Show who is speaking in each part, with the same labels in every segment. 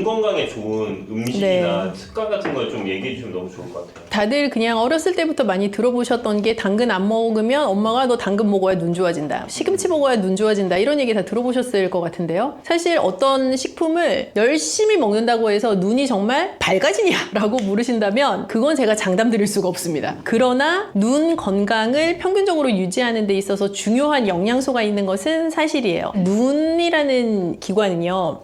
Speaker 1: 건강에 좋은 음식이나 습관 같은 걸 좀 얘기해 주시면 너무 좋을 것 같아요.
Speaker 2: 다들 그냥 어렸을 때부터 많이 들어보셨던 게 당근 안 먹으면 엄마가 너 당근 먹어야 눈 좋아진다. 시금치 먹어야 눈 좋아진다. 이런 얘기 다 들어보셨을 것 같은데요. 사실 어떤 식품을 열심히 먹는다고 해서 눈이 정말 밝아지냐 라고 물으신다면 그건 제가 장담 드릴 수가 없습니다. 그러나 눈 건강을 평균적으로 유지하는 데 있어서 중요한 영양소가 있는 것은 사실이에요. 눈이라는 기관은요.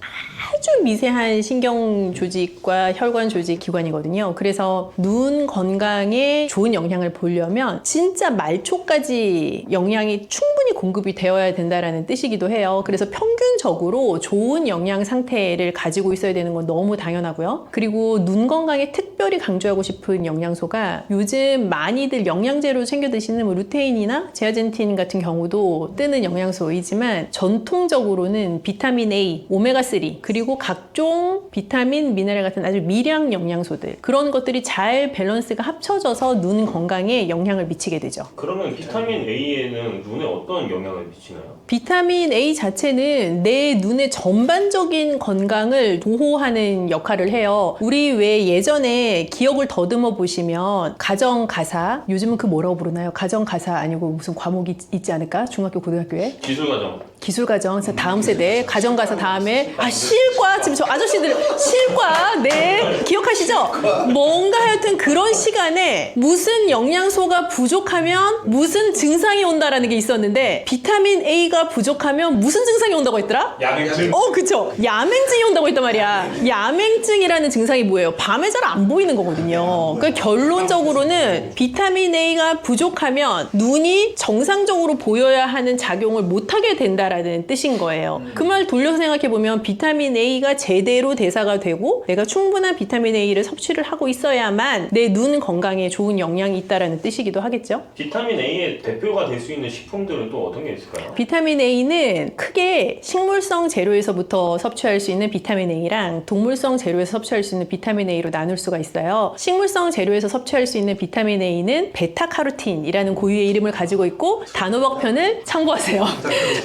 Speaker 2: 아주 미세한 신경 조직과 혈관 조직 기관이거든요. 그래서 눈 건강에 좋은 영향을 보려면 진짜 말초까지 영양이 충분히 공급이 되어야 된다는 뜻이기도 해요. 그래서 평균적으로 좋은 영양 상태를 가지고 있어야 되는 건 너무 당연하고요. 그리고 눈 건강에 특별히 강조하고 싶은 영양소가 요즘 많이들 영양제로 챙겨 드시는 뭐 루테인이나 제아젠틴 같은 경우도 뜨는 영양소이지만 전통적으로는 비타민 A, 오메가3 그리고 각종 비타민, 미네랄 같은 아주 미량 영양소들 그런 것들이 잘 밸런스가 합쳐져서 눈 건강에 영향을 미치게 되죠.
Speaker 1: 그러면 비타민 A에는 눈에 어떤 영향을 미치나요?
Speaker 2: 비타민 A 자체는 내 눈의 전반적인 건강을 보호하는 역할을 해요. 우리 왜 예전에 기억을 더듬어 보시면 가정가사, 요즘은 그 뭐라고 부르나요? 가정가사 아니고 무슨 과목이 있지 않을까? 중학교, 고등학교에?
Speaker 1: 기술과정.
Speaker 2: 기술과정, 다음 세대, 가정가사 다음에 실과, 지금 저 아저씨들 실과, 네, 기억하시죠? 뭔가 하여튼 그런 시간에 무슨 영양소가 부족하면 무슨 증상이 온다라는 게 있었는데 비타민 A가 부족하면 무슨 증상이 온다고 했더라?
Speaker 1: 야맹증.
Speaker 2: 그쵸. 야맹증이 온다고 했단 말이야. 야맹증이라는 증상이 뭐예요? 밤에 잘 안 보이는 거거든요. 그러니까 결론적으로는 비타민 A가 부족하면 눈이 정상적으로 보여야 하는 작용을 못하게 된다라는 뜻인 거예요. 그 말 돌려서 생각해보면 비타민 A가 제대로 대사가 되고 내가 충분한 비타민 A를 섭취를 하고 있어야만 내 눈 건강에 좋은 영향이 있다라는 뜻이기도 하겠죠.
Speaker 1: 비타민 A의 대표가 될 수 있는 식품들은 또 어떤 게 있을까요?
Speaker 2: 비타민 A는 크게 식물성 재료에서부터 섭취할 수 있는 비타민 A랑 동물성 재료에서 섭취할 수 있는 비타민 A로 나눌 수가 있어요. 식물성 재료에서 섭취할 수 있는 비타민 A는 베타카로틴이라는 고유의 이름을 가지고 있고 단호박편을 참고하세요.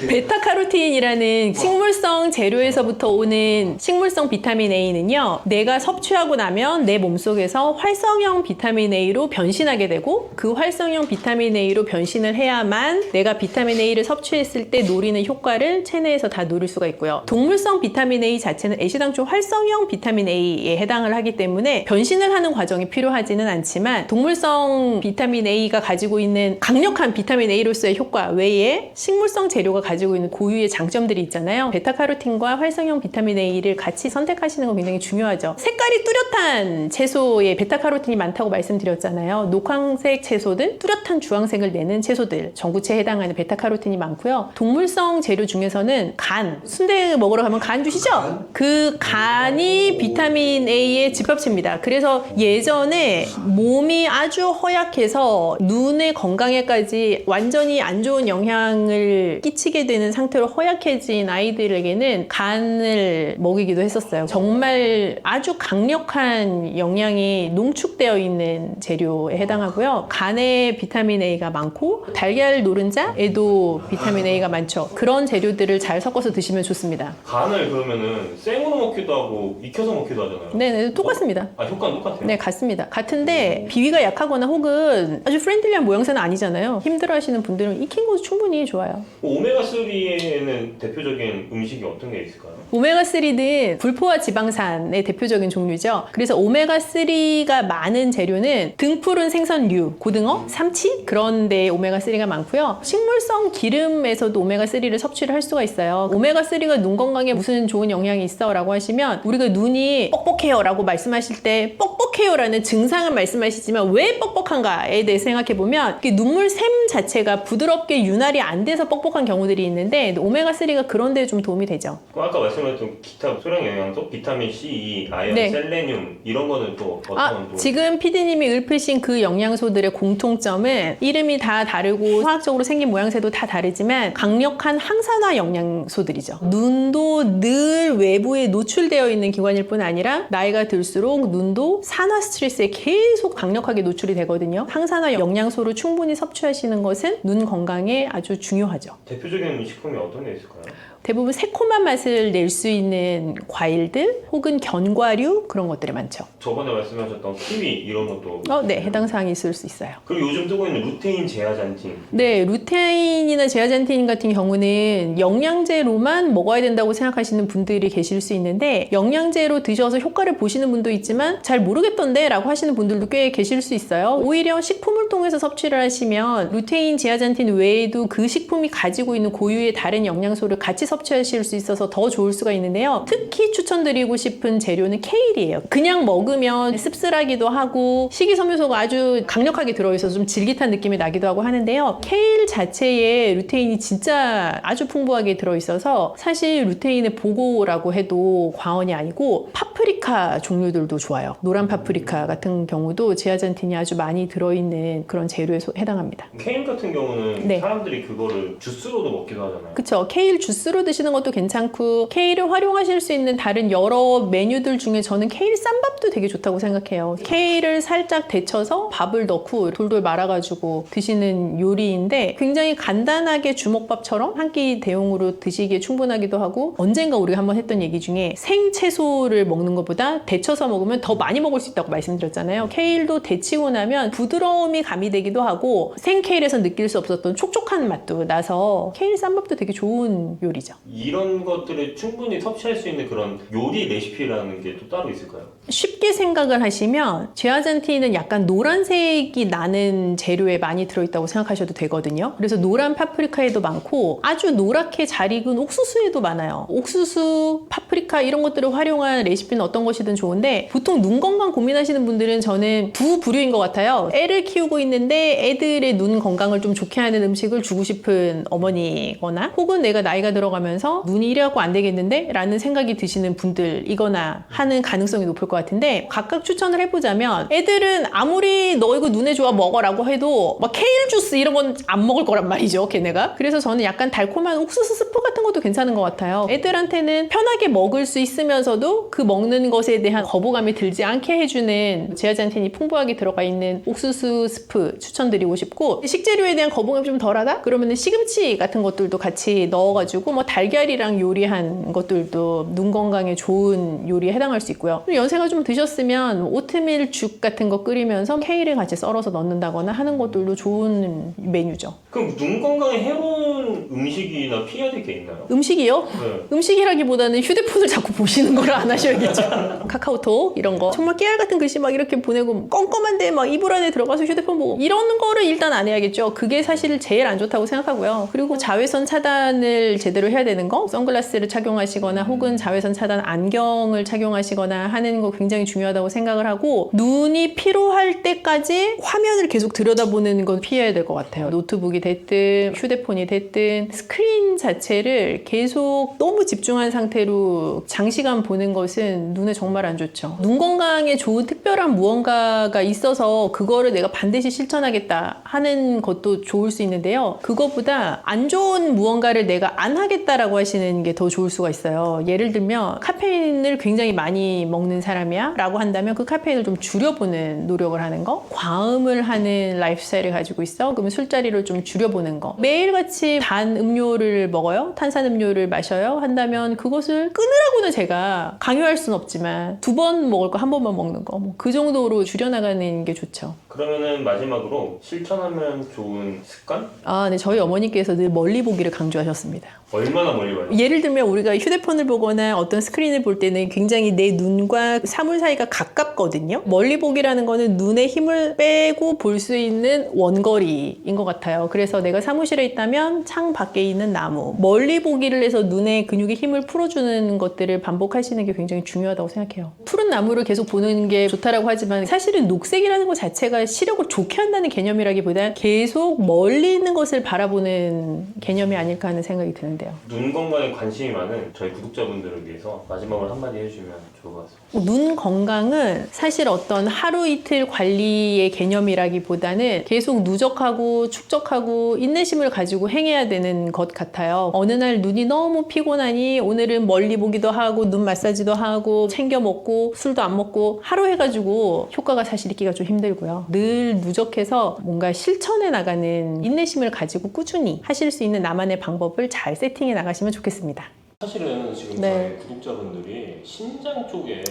Speaker 2: 베타카로틴이라는 식물성 재료에서부터 오는 식물성 비타민 A는요. 내가 섭취하고 나면 내 몸속에서 활성형 비타민 A로 변신하게 되고 그 활성형 비타민 A로 변신을 해야만 내가 비타민 A를 섭취했을 때 노리는 효과를 체내에서 다 누릴 수가 있고요. 동물성 비타민 A 자체는 애시당초 활성형 비타민 A에 해당을 하기 때문에 변신을 하는 과정이 필요하지는 않지만 동물성 비타민 A가 가지고 있는 강력한 비타민 A로서의 효과 외에 식물성 재료가 가지고 있는 고유의 장점들이 있잖아요. 베타카로틴과 활성형 비타민 A를 같이 선택하시는 건 굉장히 중요하죠. 색깔이 뚜렷한 채소에 베타카로틴이 많다고 말씀드렸잖아요. 녹황색 채소들, 뚜렷한 주황색을 내는 채소들, 전구체에 해당하는 베타카로틴이 많고요. 동물성 재료 중에서는 간, 순대 먹으러 가면 간 주시죠? 그 간이 비타민 A의 집합체입니다. 그래서 예전에 몸이 아주 허약해서 눈의 건강에까지 완전히 안 좋은 영향을 끼치게 되는 상태로 허약해진 아이들에게는 간을 먹이기도 했었어요. 정말 아주 강력한 영양이 농축되어 있는 재료에 해당하고요. 간에 비타민 A가 많고 달걀 노른자에도 비타민 A가 많죠. 그런 재료들을 잘 섞어서 드시면 좋습니다.
Speaker 1: 간을 그러면은 생으로 먹기도 하고 익혀서 먹기도 하잖아요.
Speaker 2: 네네, 똑같습니다.
Speaker 1: 효과는 똑같아요?
Speaker 2: 네, 같습니다. 같은데 비위가 약하거나 혹은 아주 프렌들리한 모양새는 아니잖아요. 힘들어하시는 분들은 익힌 것도 충분히 좋아요.
Speaker 1: 오메가3에는 대표적인 음식이 어떤 게 있을까요?
Speaker 2: 오메가3는 불포화 지방산의 대표적인 종류죠. 그래서 오메가3가 많은 재료는 등푸른 생선류, 고등어, 삼치 그런 데 오메가3가 많고요. 식물성 기름에서도 오메가3를 섭취를 할 수가 있어요. 오메가3가 눈 건강에 무슨 좋은 영향이 있어? 라고 하시면 우리가 눈이 뻑뻑해요 라고 말씀하실 때 뻑뻑해요 라는 증상을 말씀하시지만 왜 뻑뻑한가에 대해 생각해보면 눈물샘 자체가 부드럽게 윤활이 안 돼서 뻑뻑한 경우들이 있는데 오메가3가 그런 데 좀 도움이 되죠.
Speaker 1: 아까 말씀하셨던 기타 소량 영양소, 비타민 C, E, 아연,
Speaker 2: 네.
Speaker 1: 셀레늄 이런 거는 또 어떤
Speaker 2: 지금 PD님이 읊으신 그 영양소들의 공통점은 이름이 다 다르고 화학적으로 생긴 모양새도 다 다르지만 강력한 항산화 영양소들이죠. 눈도 늘 외부에 노출되어 있는 기관일 뿐 아니라 나이가 들수록 눈도 산화 스트레스에 계속 강력하게 노출이 되거든요. 항산화 영양소를 충분히 섭취하시는 것은 눈 건강에 아주 중요하죠.
Speaker 1: 대표적인 식품이 어떤 게 있을까요?
Speaker 2: 대부분 새콤한 맛을 낼 수 있는 과일들 혹은 견과류 그런 것들이 많죠.
Speaker 1: 저번에 말씀하셨던 키위 이런 것도
Speaker 2: 네, 해당 사항이 있을 수 있어요.
Speaker 1: 그리고 요즘 뜨고 있는 루테인 제아잔틴.
Speaker 2: 네, 루테인이나 제아잔틴 같은 경우는 영양제로만 먹어야 된다고 생각하시는 분들이 계실 수 있는데 영양제로 드셔서 효과를 보시는 분도 있지만 잘 모르겠던데 라고 하시는 분들도 꽤 계실 수 있어요. 오히려 식품을 통해서 섭취를 하시면 루테인, 제아잔틴 외에도 그 식품이 가지고 있는 고유의 다른 영양소를 같이 섭취하실 수 있어서 더 좋을 수가 있는데요. 특히 추천드리고 싶은 재료는 케일이에요. 그냥 먹으면 씁쓸하기도 하고 식이섬유소가 아주 강력하게 들어있어서 좀 질깃한 느낌이 나기도 하고 하는데요. 케일 자체에 루테인이 진짜 아주 풍부하게 들어있어서 사실 루테인의 보고라고 해도 과언이 아니고 파프리카 종류들도 좋아요. 노란 파프리카 같은 경우도 제아잔틴이 아주 많이 들어있는 그런 재료에 해당합니다.
Speaker 1: 케일 같은 경우는
Speaker 2: 네.
Speaker 1: 사람들이 그거를 주스로도 먹기도 하잖아요.
Speaker 2: 그쵸. 케일 주스로 드시는 것도 괜찮고 케일을 활용하실 수 있는 다른 여러 메뉴들 중에 저는 케일 쌈밥도 되게 좋다고 생각해요. 케일을 살짝 데쳐서 밥을 넣고 돌돌 말아가지고 드시는 요리인데 굉장히 간단하게 주먹밥처럼 한 끼 대용으로 드시기에 충분하기도 하고 언젠가 우리가 한번 했던 얘기 중에 생채소를 먹는 것보다 데쳐서 먹으면 더 많이 먹을 수 있다고 말씀드렸잖아요. 케일도 데치고 나면 부드러움이 가미되기도 하고 생케일에서 느낄 수 없었던 촉촉한 맛도 나서 케일 쌈밥도 되게 좋은 요리죠.
Speaker 1: 이런 것들을 충분히 섭취할 수 있는 그런 요리 레시피라는 게 또 따로 있을까요?
Speaker 2: 쉽게 생각을 하시면 제아잔틴은 약간 노란색이 나는 재료에 많이 들어있다고 생각하셔도 되거든요. 그래서 노란 파프리카에도 많고 아주 노랗게 잘 익은 옥수수에도 많아요. 옥수수, 파프리카 이런 것들을 활용한 레시피는 어떤 것이든 좋은데 보통 눈 건강 고민하시는 분들은 저는 두 부류인 것 같아요. 애를 키우고 있는데 애들의 눈 건강을 좀 좋게 하는 음식을 주고 싶은 어머니거나 혹은 내가 나이가 들어가면서 눈이 이래갖고 안 되겠는데? 라는 생각이 드시는 분들이거나 하는 가능성이 높을 것 같은데 각각 추천을 해보자면 애들은 아무리 너 이거 눈에 좋아 먹어라고 해도 막 케일 주스 이런 건 안 먹을 거란 말이죠, 걔네가. 그래서 저는 약간 달콤한 옥수수 스프 같은 것도 괜찮은 것 같아요. 애들한테는 편하게 먹을 수 있으면서도 그 먹는 것에 대한 거부감이 들지 않게 해주는 제아잔틴이 풍부하게 들어가 있는 옥수수 스프 추천드리고 싶고 식재료에 대한 거부감이 좀 덜하다? 그러면 시금치 같은 것들도 같이 넣어가지고 뭐 달걀이랑 요리한 것들도 눈 건강에 좋은 요리에 해당할 수 있고요. 연세가 좀 드셨으면 오트밀 죽 같은 거 끓이면서 케일을 같이 썰어서 넣는다거나 하는 것들도 좋은 메뉴죠.
Speaker 1: 그럼 눈 건강에 해로운 음식이나 피해야 될 게 있나요?
Speaker 2: 음식이요?
Speaker 1: 네.
Speaker 2: 음식이라기보다는 휴대폰을 자꾸 보시는 걸 안 하셔야겠죠. 카카오톡 이런 거 정말 깨알 같은 글씨 막 이렇게 보내고 껌껌한데 막 이불 안에 들어가서 휴대폰 보고 이런 거를 일단 안 해야겠죠. 그게 사실 제일 안 좋다고 생각하고요. 그리고 자외선 차단을 제대로 해야 되는 거 선글라스를 착용하시거나 혹은 자외선 차단 안경을 착용하시거나 하는 거 굉장히 중요하다고 생각을 하고 눈이 피로할 때까지 화면을 계속 들여다보는 건 피해야 될 것 같아요. 노트북이 됐든 휴대폰이 됐든 스크린 자체를 계속 너무 집중한 상태로 장시간 보는 것은 눈에 정말 안 좋죠. 눈 건강에 좋은 특별한 무언가가 있어서 그거를 내가 반드시 실천하겠다 하는 것도 좋을 수 있는데요. 그것보다 안 좋은 무언가를 내가 안 하겠다라고 하시는 게 더 좋을 수가 있어요. 예를 들면 카페인을 굉장히 많이 먹는 사람이야 라고 한다면 그 카페인을 좀 줄여보는 노력을 하는 거. 과음을 하는 라이프 스타일을 가지고 있어. 그러면 술자리를 좀 줄여보는 거. 매일같이 단 음료를 먹어요. 탄산음료를 마셔요. 한다면 그것을 끊으라고는 제가 강요할 수는 없지만 2번 먹을 거 1번만 먹는 거. 뭐 그 정도로 줄여나가는 게 좋죠.
Speaker 1: 그러면은 마지막으로 실천하면 좋은 습관?
Speaker 2: 네. 저희 어머니께서 늘 멀리 보기를 강조하셨습니다.
Speaker 1: 얼마나 멀리 봐요?
Speaker 2: 예를 들면 우리가 휴대폰을 보거나 어떤 스크린을 볼 때는 굉장히 내 눈과 사물 사이가 가깝거든요. 멀리 보기라는 거는 눈에 힘을 빼고 볼 수 있는 원거리인 것 같아요. 그래서 내가 사무실에 있다면 창 밖에 있는 나무, 멀리 보기를 해서 눈의 근육에 힘을 풀어주는 것들을 반복하시는 게 굉장히 중요하다고 생각해요. 푸른 나무를 계속 보는 게 좋다라고 하지만 사실은 녹색이라는 것 자체가 시력을 좋게 한다는 개념이라기보다 계속 멀리 있는 것을 바라보는 개념이 아닐까 하는 생각이 드는데요.
Speaker 1: 눈 건강에 관심이 많은 저희 구독자분들을 위해서 마지막으로 한마디 해주시면 좋을 것 같습니다.
Speaker 2: 눈 건강은 사실 어떤 하루 이틀 관리의 개념이라기보다는 계속 누적하고 축적하고 인내심을 가지고 행해야 되는 것 같아요. 어느 날 눈이 너무 피곤하니 오늘은 멀리 보기도 하고 눈 마사지도 하고 챙겨 먹고 술도 안 먹고 하루 해가지고 효과가 사실 있기가 좀 힘들고요. 늘 누적해서 뭔가 실천해 나가는 인내심을 가지고 꾸준히 하실 수 있는 나만의 방법을 잘 세팅해 나가시면 좋겠습니다.
Speaker 1: 사실은 지금
Speaker 2: 네.
Speaker 1: 저희 구독자분들이 신장 쪽에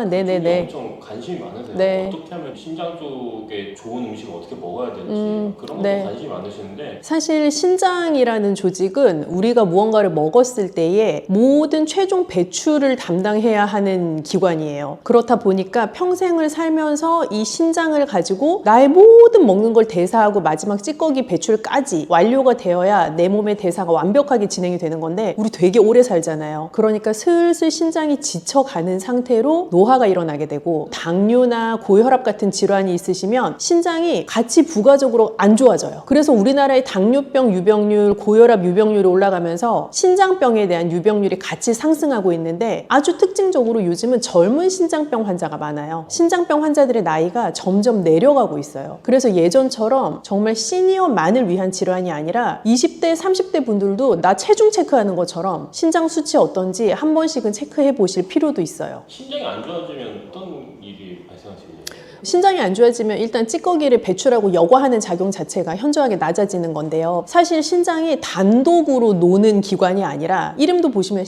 Speaker 2: 네네네.
Speaker 1: 엄청 관심이 많으세요.
Speaker 2: 네.
Speaker 1: 어떻게 하면 신장 쪽에 좋은 음식을 어떻게 먹어야 될지 그런 것도
Speaker 2: 네.
Speaker 1: 관심이 많으시는데
Speaker 2: 사실 신장이라는 조직은 우리가 무언가를 먹었을 때에 모든 최종 배출을 담당해야 하는 기관이에요. 그렇다 보니까 평생을 살면서 이 신장을 가지고 나의 모든 먹는 걸 대사하고 마지막 찌꺼기 배출까지 완료가 되어야 내 몸의 대사가 완벽하게 진행이 되는 건데 우리 되게 오래 살잖아요. 그러니까 슬슬 신장이 지쳐가는 상태로 노화가 일어나게 되고 당뇨나 고혈압 같은 질환이 있으시면 신장이 같이 부가적으로 안 좋아져요. 그래서 우리나라의 당뇨병 유병률, 고혈압 유병률이 올라가면서 신장병에 대한 유병률이 같이 상승하고 있는데 아주 특징적으로 요즘은 젊은 신장병 환자가 많아요. 신장병 환자들의 나이가 점점 내려가고 있어요. 그래서 예전처럼 정말 시니어만을 위한 질환이 아니라 20대, 30대 분들도 나 체중 체크하는 것처럼 신장 수치 어떤지 한 번씩은 체크해 보실 필요도 있어요.
Speaker 1: 신장이 안 좋아지면 어떤 일이 발생하시겠어요?
Speaker 2: 신장이 안 좋아지면 일단 찌꺼기를 배출하고 여과하는 작용 자체가 현저하게 낮아지는 건데요. 사실 신장이 단독으로 노는 기관이 아니라 이름도 보시면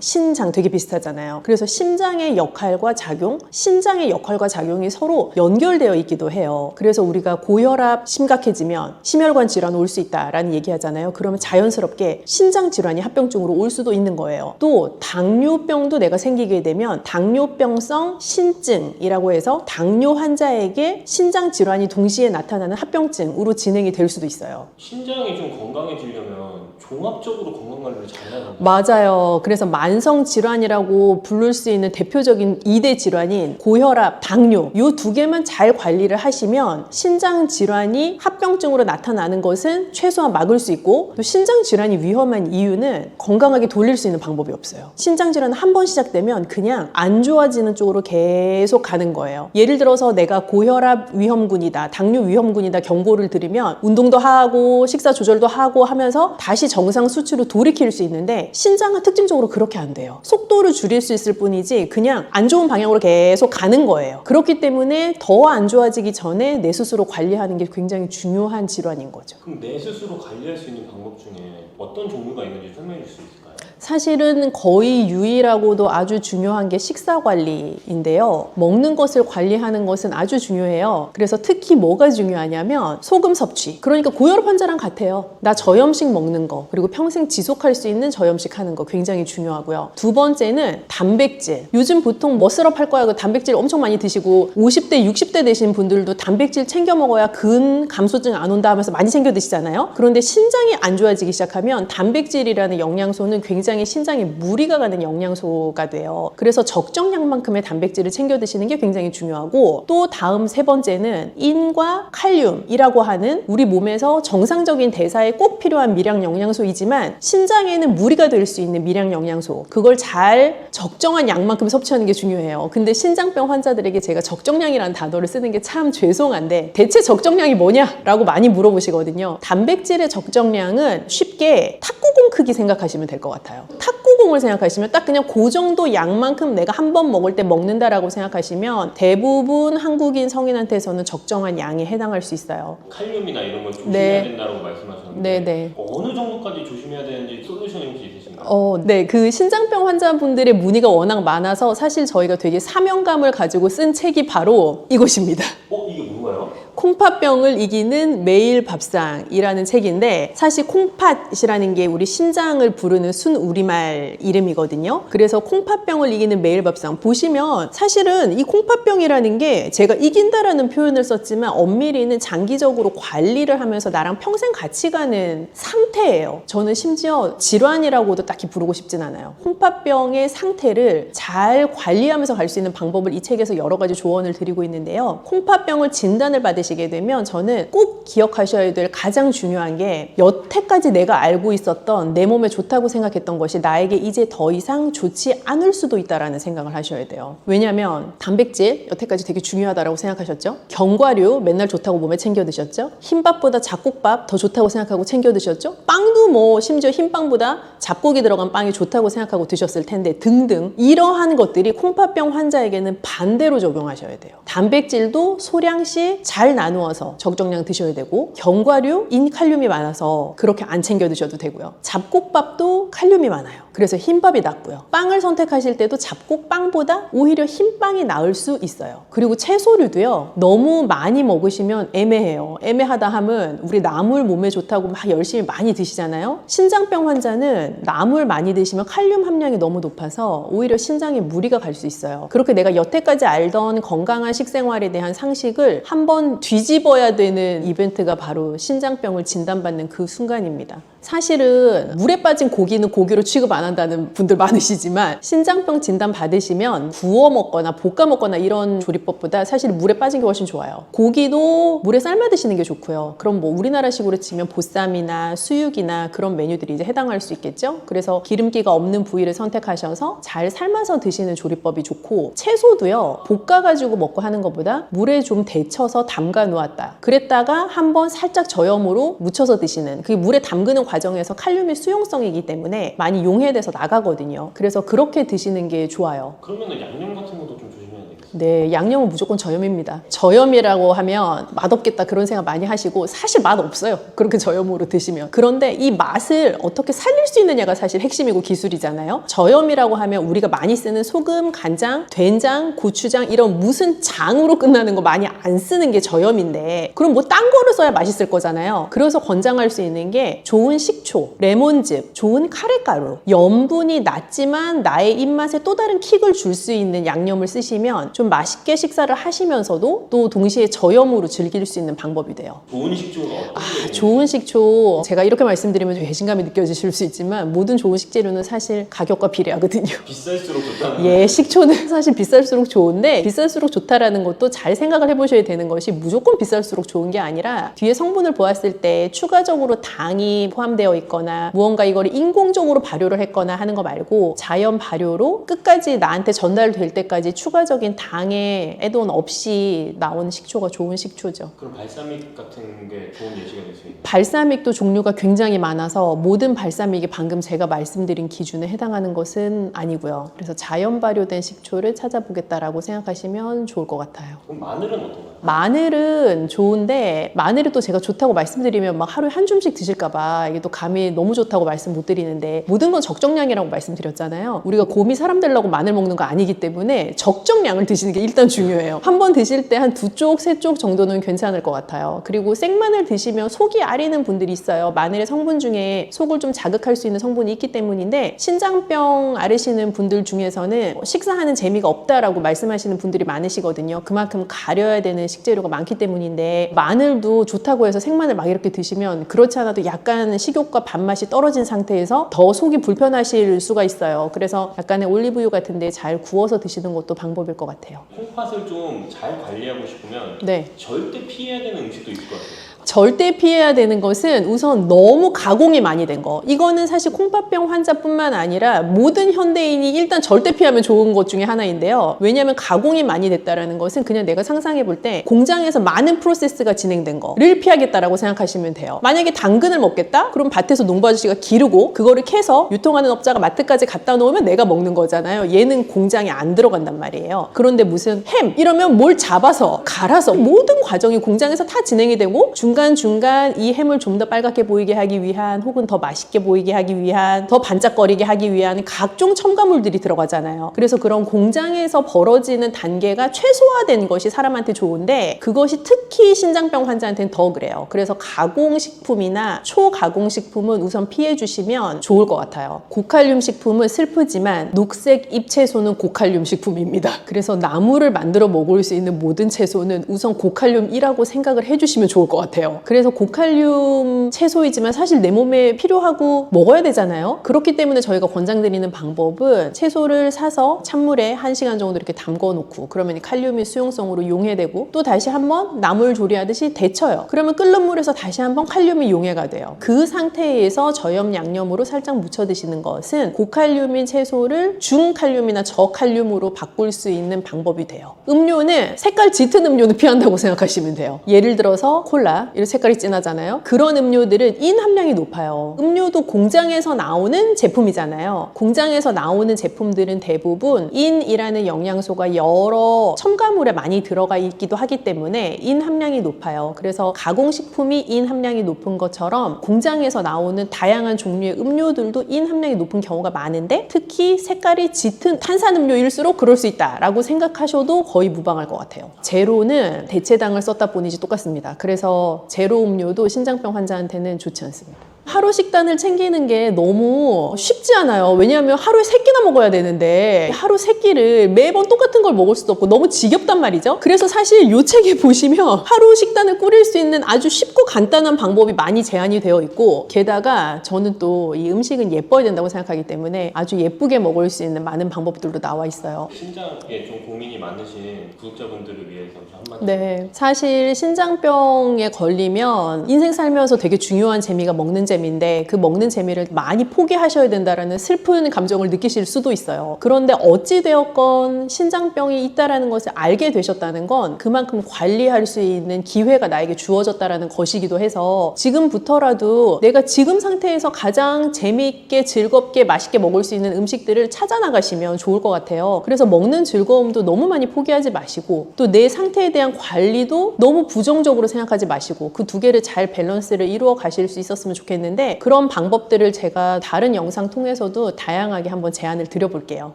Speaker 2: 신장 되게 비슷하잖아요. 그래서 심장의 역할과 작용, 신장의 역할과 작용이 서로 연결되어 있기도 해요. 그래서 우리가 고혈압 심각해지면 심혈관 질환 올 수 있다라는 얘기하잖아요. 그러면 자연스럽게 신장 질환이 합병증으로 올 수도 있는 거예요. 또 당뇨병도 내가 생기게 되면 당뇨병성 신증이라고 해서 당뇨 환자에게 신장 질환이 동시에 나타나는 합병증으로 진행이 될 수도 있어요.
Speaker 1: 신장이 좀 건강해지려면 종합적으로 건강관리를 잘해야 합니다.
Speaker 2: 맞아요. 그래서 만성 질환이라고 부를 수 있는 대표적인 2대 질환인 고혈압, 당뇨 이 두 개만 잘 관리를 하시면 신장 질환이 합병증으로 나타나는 것은 최소한 막을 수 있고 또 신장 질환이 위험한 이유는 건강하게 돌릴 수 있는 방법이 없어요. 신장 질환은 한 번 시작되면 그냥 안 좋아지는 쪽으로 계속 가는 거예요. 예를 들어서 내가 고혈압 위험군이다, 당뇨 위험군이다 경고를 들으면 운동도 하고 식사 조절도 하고 하면서 다시 정상 수치로 돌이킬 수 있는데 신장은 특징적으로 그렇게 안 돼요. 속도를 줄일 수 있을 뿐이지 그냥 안 좋은 방향으로 계속 가는 거예요. 그렇기 때문에 더 안 좋아지기 전에 내 스스로 관리하는 게 굉장히 중요한 질환인 거죠.
Speaker 1: 그럼 내 스스로 관리할 수 있는 방법 중에 어떤 종류가 있는지 설명해 줄 수 있을까요?
Speaker 2: 사실은 거의 유일하고도 아주 중요한 게 식사 관리인데요. 먹는 것을 관리하는 것은 아주 중요해요. 그래서 특히 뭐가 중요하냐면 소금 섭취. 그러니까 고혈압 환자랑 같아요. 나 저염식 먹는 거, 그리고 평생 지속할 수 있는 저염식 하는 거 굉장히 중요하고요. 두 번째는 단백질. 요즘 보통 머슬업 할 거야 그 단백질 엄청 많이 드시고 50대, 60대 되신 분들도 단백질 챙겨 먹어야 근 감소증 안 온다 하면서 많이 챙겨 드시잖아요. 그런데 신장이 안 좋아지기 시작하면 단백질이라는 영양소는 굉장히 신장에 무리가 가는 영양소가 돼요. 그래서 적정량만큼의 단백질을 챙겨 드시는 게 굉장히 중요하고 또 다음 세 번째는 인과 칼륨이라고 하는 우리 몸에서 정상적인 대사에 꼭 필요한 미량 영양소이지만 신장에는 무리가 될 수 있는 미량 영양소 그걸 잘 적정한 양만큼 섭취하는 게 중요해요. 근데 신장병 환자들에게 제가 적정량이라는 단어를 쓰는 게 참 죄송한데 대체 적정량이 뭐냐라고 많이 물어보시거든요. 단백질의 적정량은 쉽게 탁구공 크기 생각하시면 될 것 같아요. 탁구공을 생각하시면 딱 그냥 그 정도 양만큼 내가 한 번 먹을 때 먹는다라고 생각하시면 대부분 한국인 성인한테서는 적정한 양에 해당할 수 있어요.
Speaker 1: 칼륨이나 이런 걸 조심해야 된다고 말씀하셨는데
Speaker 2: 네.
Speaker 1: 어느 정도까지 조심해야 되는지 솔루션이 혹시 있으신가요?
Speaker 2: 네. 그 신장병 환자분들의 문의가 워낙 많아서 사실 저희가 되게 사명감을 가지고 쓴 책이 바로 이것입니다.
Speaker 1: 이게 뭔가요?
Speaker 2: 콩팥병을 이기는 매일 밥상이라는 책인데 사실 콩팥이라는 게 우리 신장을 부르는 순우리말 이름이거든요. 그래서 콩팥병을 이기는 매일 밥상 보시면 사실은 이 콩팥병이라는 게 제가 이긴다라는 표현을 썼지만 엄밀히는 장기적으로 관리를 하면서 나랑 평생 같이 가는 상태예요. 저는 심지어 질환이라고도 딱히 부르고 싶진 않아요. 콩팥병의 상태를 잘 관리하면서 갈 수 있는 방법을 이 책에서 여러 가지 조언을 드리고 있는데요. 콩팥병을 진단을 받으시게 되면 저는 꼭 기억하셔야 될 가장 중요한 게 여태까지 내가 알고 있었던 내 몸에 좋다고 생각했던 것이 나에게 이제 더 이상 좋지 않을 수도 있다라는 생각을 하셔야 돼요. 왜냐하면 단백질 여태까지 되게 중요하다고 생각하셨죠? 견과류 맨날 좋다고 몸에 챙겨 드셨죠? 흰밥보다 잡곡밥 더 좋다고 생각하고 챙겨 드셨죠? 빵도 뭐 심지어 흰빵보다 잡곡이 들어간 빵이 좋다고 생각하고 드셨을 텐데 등등 이러한 것들이 콩팥병 환자에게는 반대로 적용하셔야 돼요. 단백질도 소량씩 잘 나누어서 적정량 드셔야 되고 견과류, 인칼륨이 많아서 그렇게 안 챙겨 드셔도 되고요. 잡곡밥도 칼륨이 많아요. 그래서 흰밥이 낫고요. 빵을 선택하실 때도 잡곡빵보다 오히려 흰빵이 나을 수 있어요. 그리고 채소류도요. 너무 많이 먹으시면 애매해요. 애매하다 함은 우리 나물 몸에 좋다고 막 열심히 많이 드시잖아요. 신장병 환자는 나물 많이 드시면 칼륨 함량이 너무 높아서 오히려 신장에 무리가 갈 수 있어요. 그렇게 내가 여태까지 알던 건강한 식생활에 대한 상식을 한번 뒤집어야 되는 이벤트가 바로 신장병을 진단받는 그 순간입니다. 사실은 물에 빠진 고기는 고기로 취급 안 한다는 분들 많으시지만 신장병 진단 받으시면 구워 먹거나 볶아 먹거나 이런 조리법보다 사실 물에 빠진 게 훨씬 좋아요. 고기도 물에 삶아 드시는 게 좋고요. 그럼 뭐 우리나라식으로 치면 보쌈이나 수육이나 그런 메뉴들이 이제 해당할 수 있겠죠. 그래서 기름기가 없는 부위를 선택하셔서 잘 삶아서 드시는 조리법이 좋고, 채소도요 볶아가지고 먹고 하는 것보다 물에 좀 데쳐서 담가 놓았다 그랬다가 한번 살짝 저염으로 묻혀서 드시는, 그게 물에 담그는 과정에서 칼륨의 수용성이기 때문에 많이 용해돼서 나가거든요. 그래서 그렇게 드시는 게 좋아요.
Speaker 1: 그러면 양념 같은 것도 좀 조심해야 되겠어요?
Speaker 2: 네, 양념은 무조건 저염입니다. 저염이라고 하면 맛없겠다 그런 생각 많이 하시고 사실 맛 없어요. 그렇게 저염으로 드시면. 그런데 이 맛을 어떻게 살릴 수 있느냐가 사실 핵심이고 기술이잖아요. 저염이라고 하면 우리가 많이 쓰는 소금, 간장, 된장, 고추장 이런 무슨 장으로 끝나는 거 많이 안 쓰는 게 저염인데, 그럼 뭐 딴 거를 써야 맛있을 거잖아요. 그래서 권장할 수 있는 게 좋은 식초, 레몬즙, 좋은 카레가루, 염분이 낮지만 나의 입맛에 또 다른 킥을 줄 수 있는 양념을 쓰시면 좀 맛있게 식사를 하시면서도 또 동시에 저염으로 즐길 수 있는 방법이 돼요.
Speaker 1: 좋은 식초가 어떤 게
Speaker 2: 좋은 식초, 제가 이렇게 말씀드리면 좀 배신감이 느껴지실 수 있지만 모든 좋은 식재료는 사실 가격과 비례하거든요.
Speaker 1: 비쌀수록 좋다는
Speaker 2: 예, 식초는 사실 비쌀수록 좋은데, 비쌀수록 좋다라는 것도 잘 생각을 해보셔야 되는 것이 무조건 비쌀수록 좋은 게 아니라 뒤에 성분을 보았을 때 추가적으로 당이 포함되어 있거나 무언가 이걸 인공적으로 발효를 했거나 하는 거 말고 자연 발효로 끝까지 나한테 전달될 때까지 추가적인 당의 애돈 없이 나온 식초가 좋은 식초죠.
Speaker 1: 그럼 발사믹 같은 게 좋은 예시가 될 수 있나요?
Speaker 2: 발사믹도 종류가 굉장히 많아서 모든 발사믹이 방금 제가 말씀드린 기준에 해당하는 것은 아니고요. 그래서 자연 발효된 식초를 찾아보겠다라고 생각하시면 좋을 것 같아요.
Speaker 1: 그럼 마늘은 어떤가요?
Speaker 2: 마늘은 좋은데, 마늘이 또 제가 좋다고 말씀드리면 막 하루에 한 줌씩 드실까봐 이게 또 감이 너무 좋다고 말씀 못 드리는데, 모든 건 적정량이라고 말씀드렸잖아요. 우리가 곰이 사람 되려고 마늘 먹는 거 아니기 때문에 적정량을 드시는 게 일단 중요해요. 한 번 드실 때 한 2쪽, 3쪽 정도는 괜찮을 것 같아요. 그리고 생마늘 드시면 속이 아리는 분들이 있어요. 마늘의 성분 중에 속을 좀 자극할 수 있는 성분이 있기 때문인데, 신장병 앓으시는 분들 중에서는 식사하는 재미가 없다라고 말씀하시는 분들이 많으시거든요. 그만큼 가려야 되는 식재료가 많기 때문인데, 마늘도 좋다고 해서 생마늘 막 이렇게 드시면 그렇지 않아도 약간 식욕과 밥맛이 떨어진 상태에서 더 속이 불편하실 수가 있어요. 그래서 약간의 올리브유 같은 데 잘 구워서 드시는 것도 방법일 것 같아요.
Speaker 1: 콩팥을 좀 잘 관리하고 싶으면
Speaker 2: 네.
Speaker 1: 절대 피해야 되는 음식도 있을 것 같아요.
Speaker 2: 절대 피해야 되는 것은 우선 너무 가공이 많이 된 거. 이거는 사실 콩팥병 환자뿐만 아니라 모든 현대인이 일단 절대 피하면 좋은 것 중에 하나인데요. 왜냐하면 가공이 많이 됐다는 것은 그냥 내가 상상해 볼 때 공장에서 많은 프로세스가 진행된 거를 피하겠다라고 생각하시면 돼요. 만약에 당근을 먹겠다? 그럼 밭에서 농부 아저씨가 기르고 그거를 캐서 유통하는 업자가 마트까지 갖다 놓으면 내가 먹는 거잖아요. 얘는 공장에 안 들어간단 말이에요. 그런데 무슨 햄 이러면 뭘 잡아서 갈아서 모든 과정이 공장에서 다 진행이 되고, 중간중간 이 햄을 좀 더 빨갛게 보이게 하기 위한, 혹은 더 맛있게 보이게 하기 위한, 더 반짝거리게 하기 위한 각종 첨가물들이 들어가잖아요. 그래서 그런 공장에서 벌어지는 단계가 최소화된 것이 사람한테 좋은데, 그것이 특히 신장병 환자한테는 더 그래요. 그래서 가공식품이나 초가공식품은 우선 피해 주시면 좋을 것 같아요. 고칼륨 식품은 슬프지만 녹색 잎채소는 고칼륨 식품입니다. 그래서 나물을 만들어 먹을 수 있는 모든 채소는 우선 고칼륨이라고 생각을 해주시면 좋을 것 같아요. 그래서 고칼륨 채소이지만 사실 내 몸에 필요하고 먹어야 되잖아요. 그렇기 때문에 저희가 권장드리는 방법은 채소를 사서 찬물에 1시간 정도 이렇게 담궈 놓고, 그러면 이 칼륨이 수용성으로 용해되고 또 다시 한번 나물 조리하듯이 데쳐요. 그러면 끓는 물에서 다시 한번 칼륨이 용해가 돼요. 그 상태에서 저염 양념으로 살짝 묻혀 드시는 것은 고칼륨인 채소를 중칼륨이나 저칼륨으로 바꿀 수 있는 방법이 돼요. 음료는 색깔 짙은 음료는 피한다고 생각하시면 돼요. 예를 들어서 콜라 이런 색깔이 진하잖아요. 그런 음료들은 인 함량이 높아요. 음료도 공장에서 나오는 제품이잖아요. 공장에서 나오는 제품들은 대부분 인이라는 영양소가 여러 첨가물에 많이 들어가 있기도 하기 때문에 인 함량이 높아요. 그래서 가공식품이 인 함량이 높은 것처럼 공장에서 나오는 다양한 종류의 음료들도 인 함량이 높은 경우가 많은데, 특히 색깔이 짙은 탄산음료일수록 그럴 수 있다라고 생각하셔도 거의 무방할 것 같아요. 제로는 대체당을 썼다 뿐이지 똑같습니다. 그래서 제로 음료도 신장병 환자한테는 좋지 않습니다. 하루 식단을 챙기는 게 너무 쉽지 않아요. 왜냐하면 하루에 3끼나 먹어야 되는데 하루 3끼를 매번 똑같은 걸 먹을 수도 없고 너무 지겹단 말이죠. 그래서 사실 이 책에 보시면 하루 식단을 꾸릴 수 있는 아주 쉽고 간단한 방법이 많이 제한이 되어 있고, 게다가 저는 또 이 음식은 예뻐야 된다고 생각하기 때문에 아주 예쁘게 먹을 수 있는 많은 방법들도 나와 있어요.
Speaker 1: 신장에 좀 고민이 많으신 구독자분들을 위해서 한마디.
Speaker 2: 네, 사실 신장병에 걸리면 인생 살면서 되게 중요한 재미가 먹는 재미인데, 그 먹는 재미를 많이 포기하셔야 된다라는 슬픈 감정을 느끼실 수도 있어요. 그런데 어찌되었건 신장병이 있다라는 것을 알게 되셨다는 건 그만큼 관리할 수 있는 기회가 나에게 주어졌다라는 것이기도 해서, 지금부터라도 내가 지금 상태에서 가장 재미있게 즐겁게 맛있게 먹을 수 있는 음식들을 찾아 나가시면 좋을 것 같아요. 그래서 먹는 즐거움도 너무 많이 포기하지 마시고, 또 내 상태에 대한 관리도 너무 부정적으로 생각하지 마시고, 그 두 개를 잘 밸런스를 이루어 가실 수 있었으면 좋겠는데, 그런 방법들을 제가 다른 영상 통해서도 다양하게 한번 제안을 드려볼게요.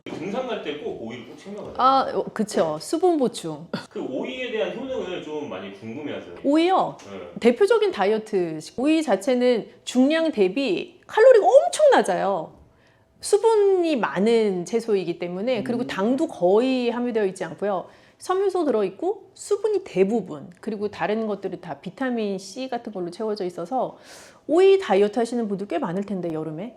Speaker 1: 등산 갈 때 꼭 오이를 꼭 챙겨가요.
Speaker 2: 그쵸. 수분 보충.
Speaker 1: 그 오이에 대한 효능을 좀 많이 궁금해하세요.
Speaker 2: 오이요.
Speaker 1: 네.
Speaker 2: 대표적인 다이어트. 오이 자체는 중량 대비 칼로리가 엄청 낮아요. 수분이 많은 채소이기 때문에, 그리고 당도 거의 함유되어 있지 않고요. 섬유소 들어있고 수분이 대부분, 그리고 다른 것들이 다 비타민 C 같은 걸로 채워져 있어서 오이 다이어트 하시는 분들 꽤 많을 텐데, 여름에.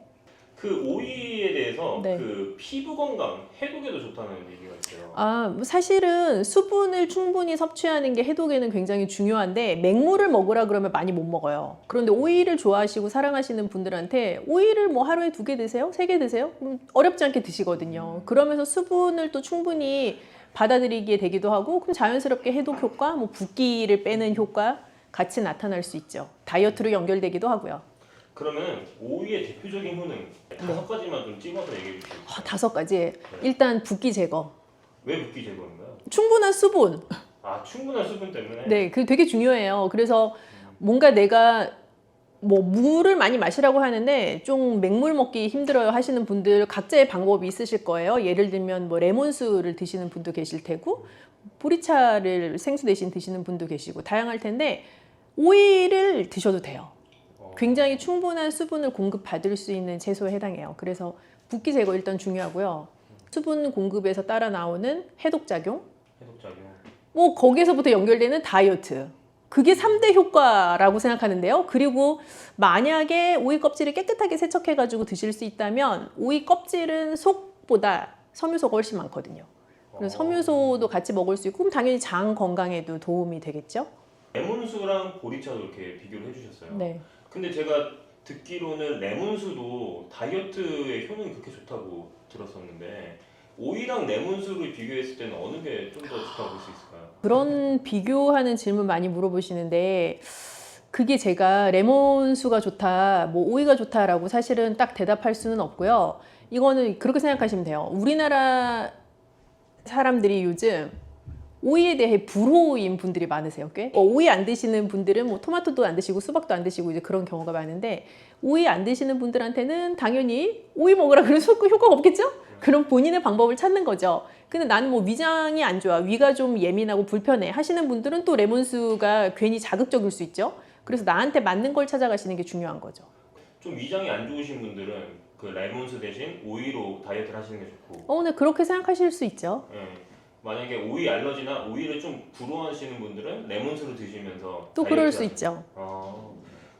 Speaker 1: 그 오이에 대해서
Speaker 2: 네.
Speaker 1: 그 피부 건강, 해독에도 좋다는 얘기가 있어요.
Speaker 2: 사실은 수분을 충분히 섭취하는 게 해독에는 굉장히 중요한데, 맹물을 먹으라 그러면 많이 못 먹어요. 그런데 오이를 좋아하시고 사랑하시는 분들한테 오이를 뭐 하루에 2개 드세요? 3개 드세요? 어렵지 않게 드시거든요. 그러면서 수분을 또 충분히 받아들이게 되기도 하고, 그럼 자연스럽게 해독 효과, 뭐 붓기를 빼는 효과 같이 나타날 수 있죠. 다이어트로 연결되기도 하고요.
Speaker 1: 그러면 오이의 대표적인 효능 5가지만 좀 찍어서 얘기해 주세요.
Speaker 2: 5가지. 일단 붓기 제거.
Speaker 1: 왜 붓기 제거인가요?
Speaker 2: 충분한 수분.
Speaker 1: 충분한 수분 때문에.
Speaker 2: 네, 그게 되게 중요해요. 그래서 뭔가 내가 뭐 물을 많이 마시라고 하는데 좀 맹물 먹기 힘들어요 하시는 분들 각자의 방법이 있으실 거예요. 예를 들면 뭐 레몬수를 드시는 분도 계실 테고, 보리차를 생수 대신 드시는 분도 계시고 다양할 텐데, 오이를 드셔도 돼요. 굉장히 충분한 수분을 공급받을 수 있는 채소에 해당해요. 그래서 붓기 제거 일단 중요하고요. 수분 공급에서 따라 나오는 해독작용, 뭐 거기에서부터 연결되는 다이어트, 그게 3대 효과라고 생각하는데요. 그리고 만약에 오이 껍질을 깨끗하게 세척해가지고 드실 수 있다면, 오이 껍질은 속보다 섬유소가 훨씬 많거든요. 그래서 섬유소도 같이 먹을 수 있고, 그럼 당연히 장 건강에도 도움이 되겠죠.
Speaker 1: 레몬수랑 보리차도 이렇게 비교를 해주셨어요.
Speaker 2: 네.
Speaker 1: 근데 제가 듣기로는 레몬수도 다이어트에 효능이 그렇게 좋다고 들었었는데, 오이랑 레몬수를 비교했을 때는 어느 게 좀 더 좋다고 볼 수 있을까요?
Speaker 2: 그런 비교하는 질문 많이 물어보시는데, 그게 제가 레몬수가 좋다, 뭐 오이가 좋다라고 사실은 딱 대답할 수는 없고요. 이거는 그렇게 생각하시면 돼요. 우리나라 사람들이 요즘 오이에 대해 불호인 분들이 많으세요, 꽤. 오이 안 드시는 분들은 뭐 토마토도 안 드시고 수박도 안 드시고 이제 그런 경우가 많은데, 오이 안 드시는 분들한테는 당연히 오이 먹으라 그래서 효과가 없겠죠? 그럼 본인의 방법을 찾는 거죠. 근데 나는 뭐 위장이 안 좋아, 위가 좀 예민하고 불편해 하시는 분들은 또 레몬수가 괜히 자극적일 수 있죠. 그래서 나한테 맞는 걸 찾아가시는 게 중요한 거죠.
Speaker 1: 좀 위장이 안 좋으신 분들은 그 레몬수 대신 오이로 다이어트를 하시는 게 좋고.
Speaker 2: 네, 그렇게 생각하실 수 있죠.
Speaker 1: 네. 만약에 오이 알러지나 오이를 좀 불호하시는 분들은 레몬수를 드시면서
Speaker 2: 또 그럴 수 있죠.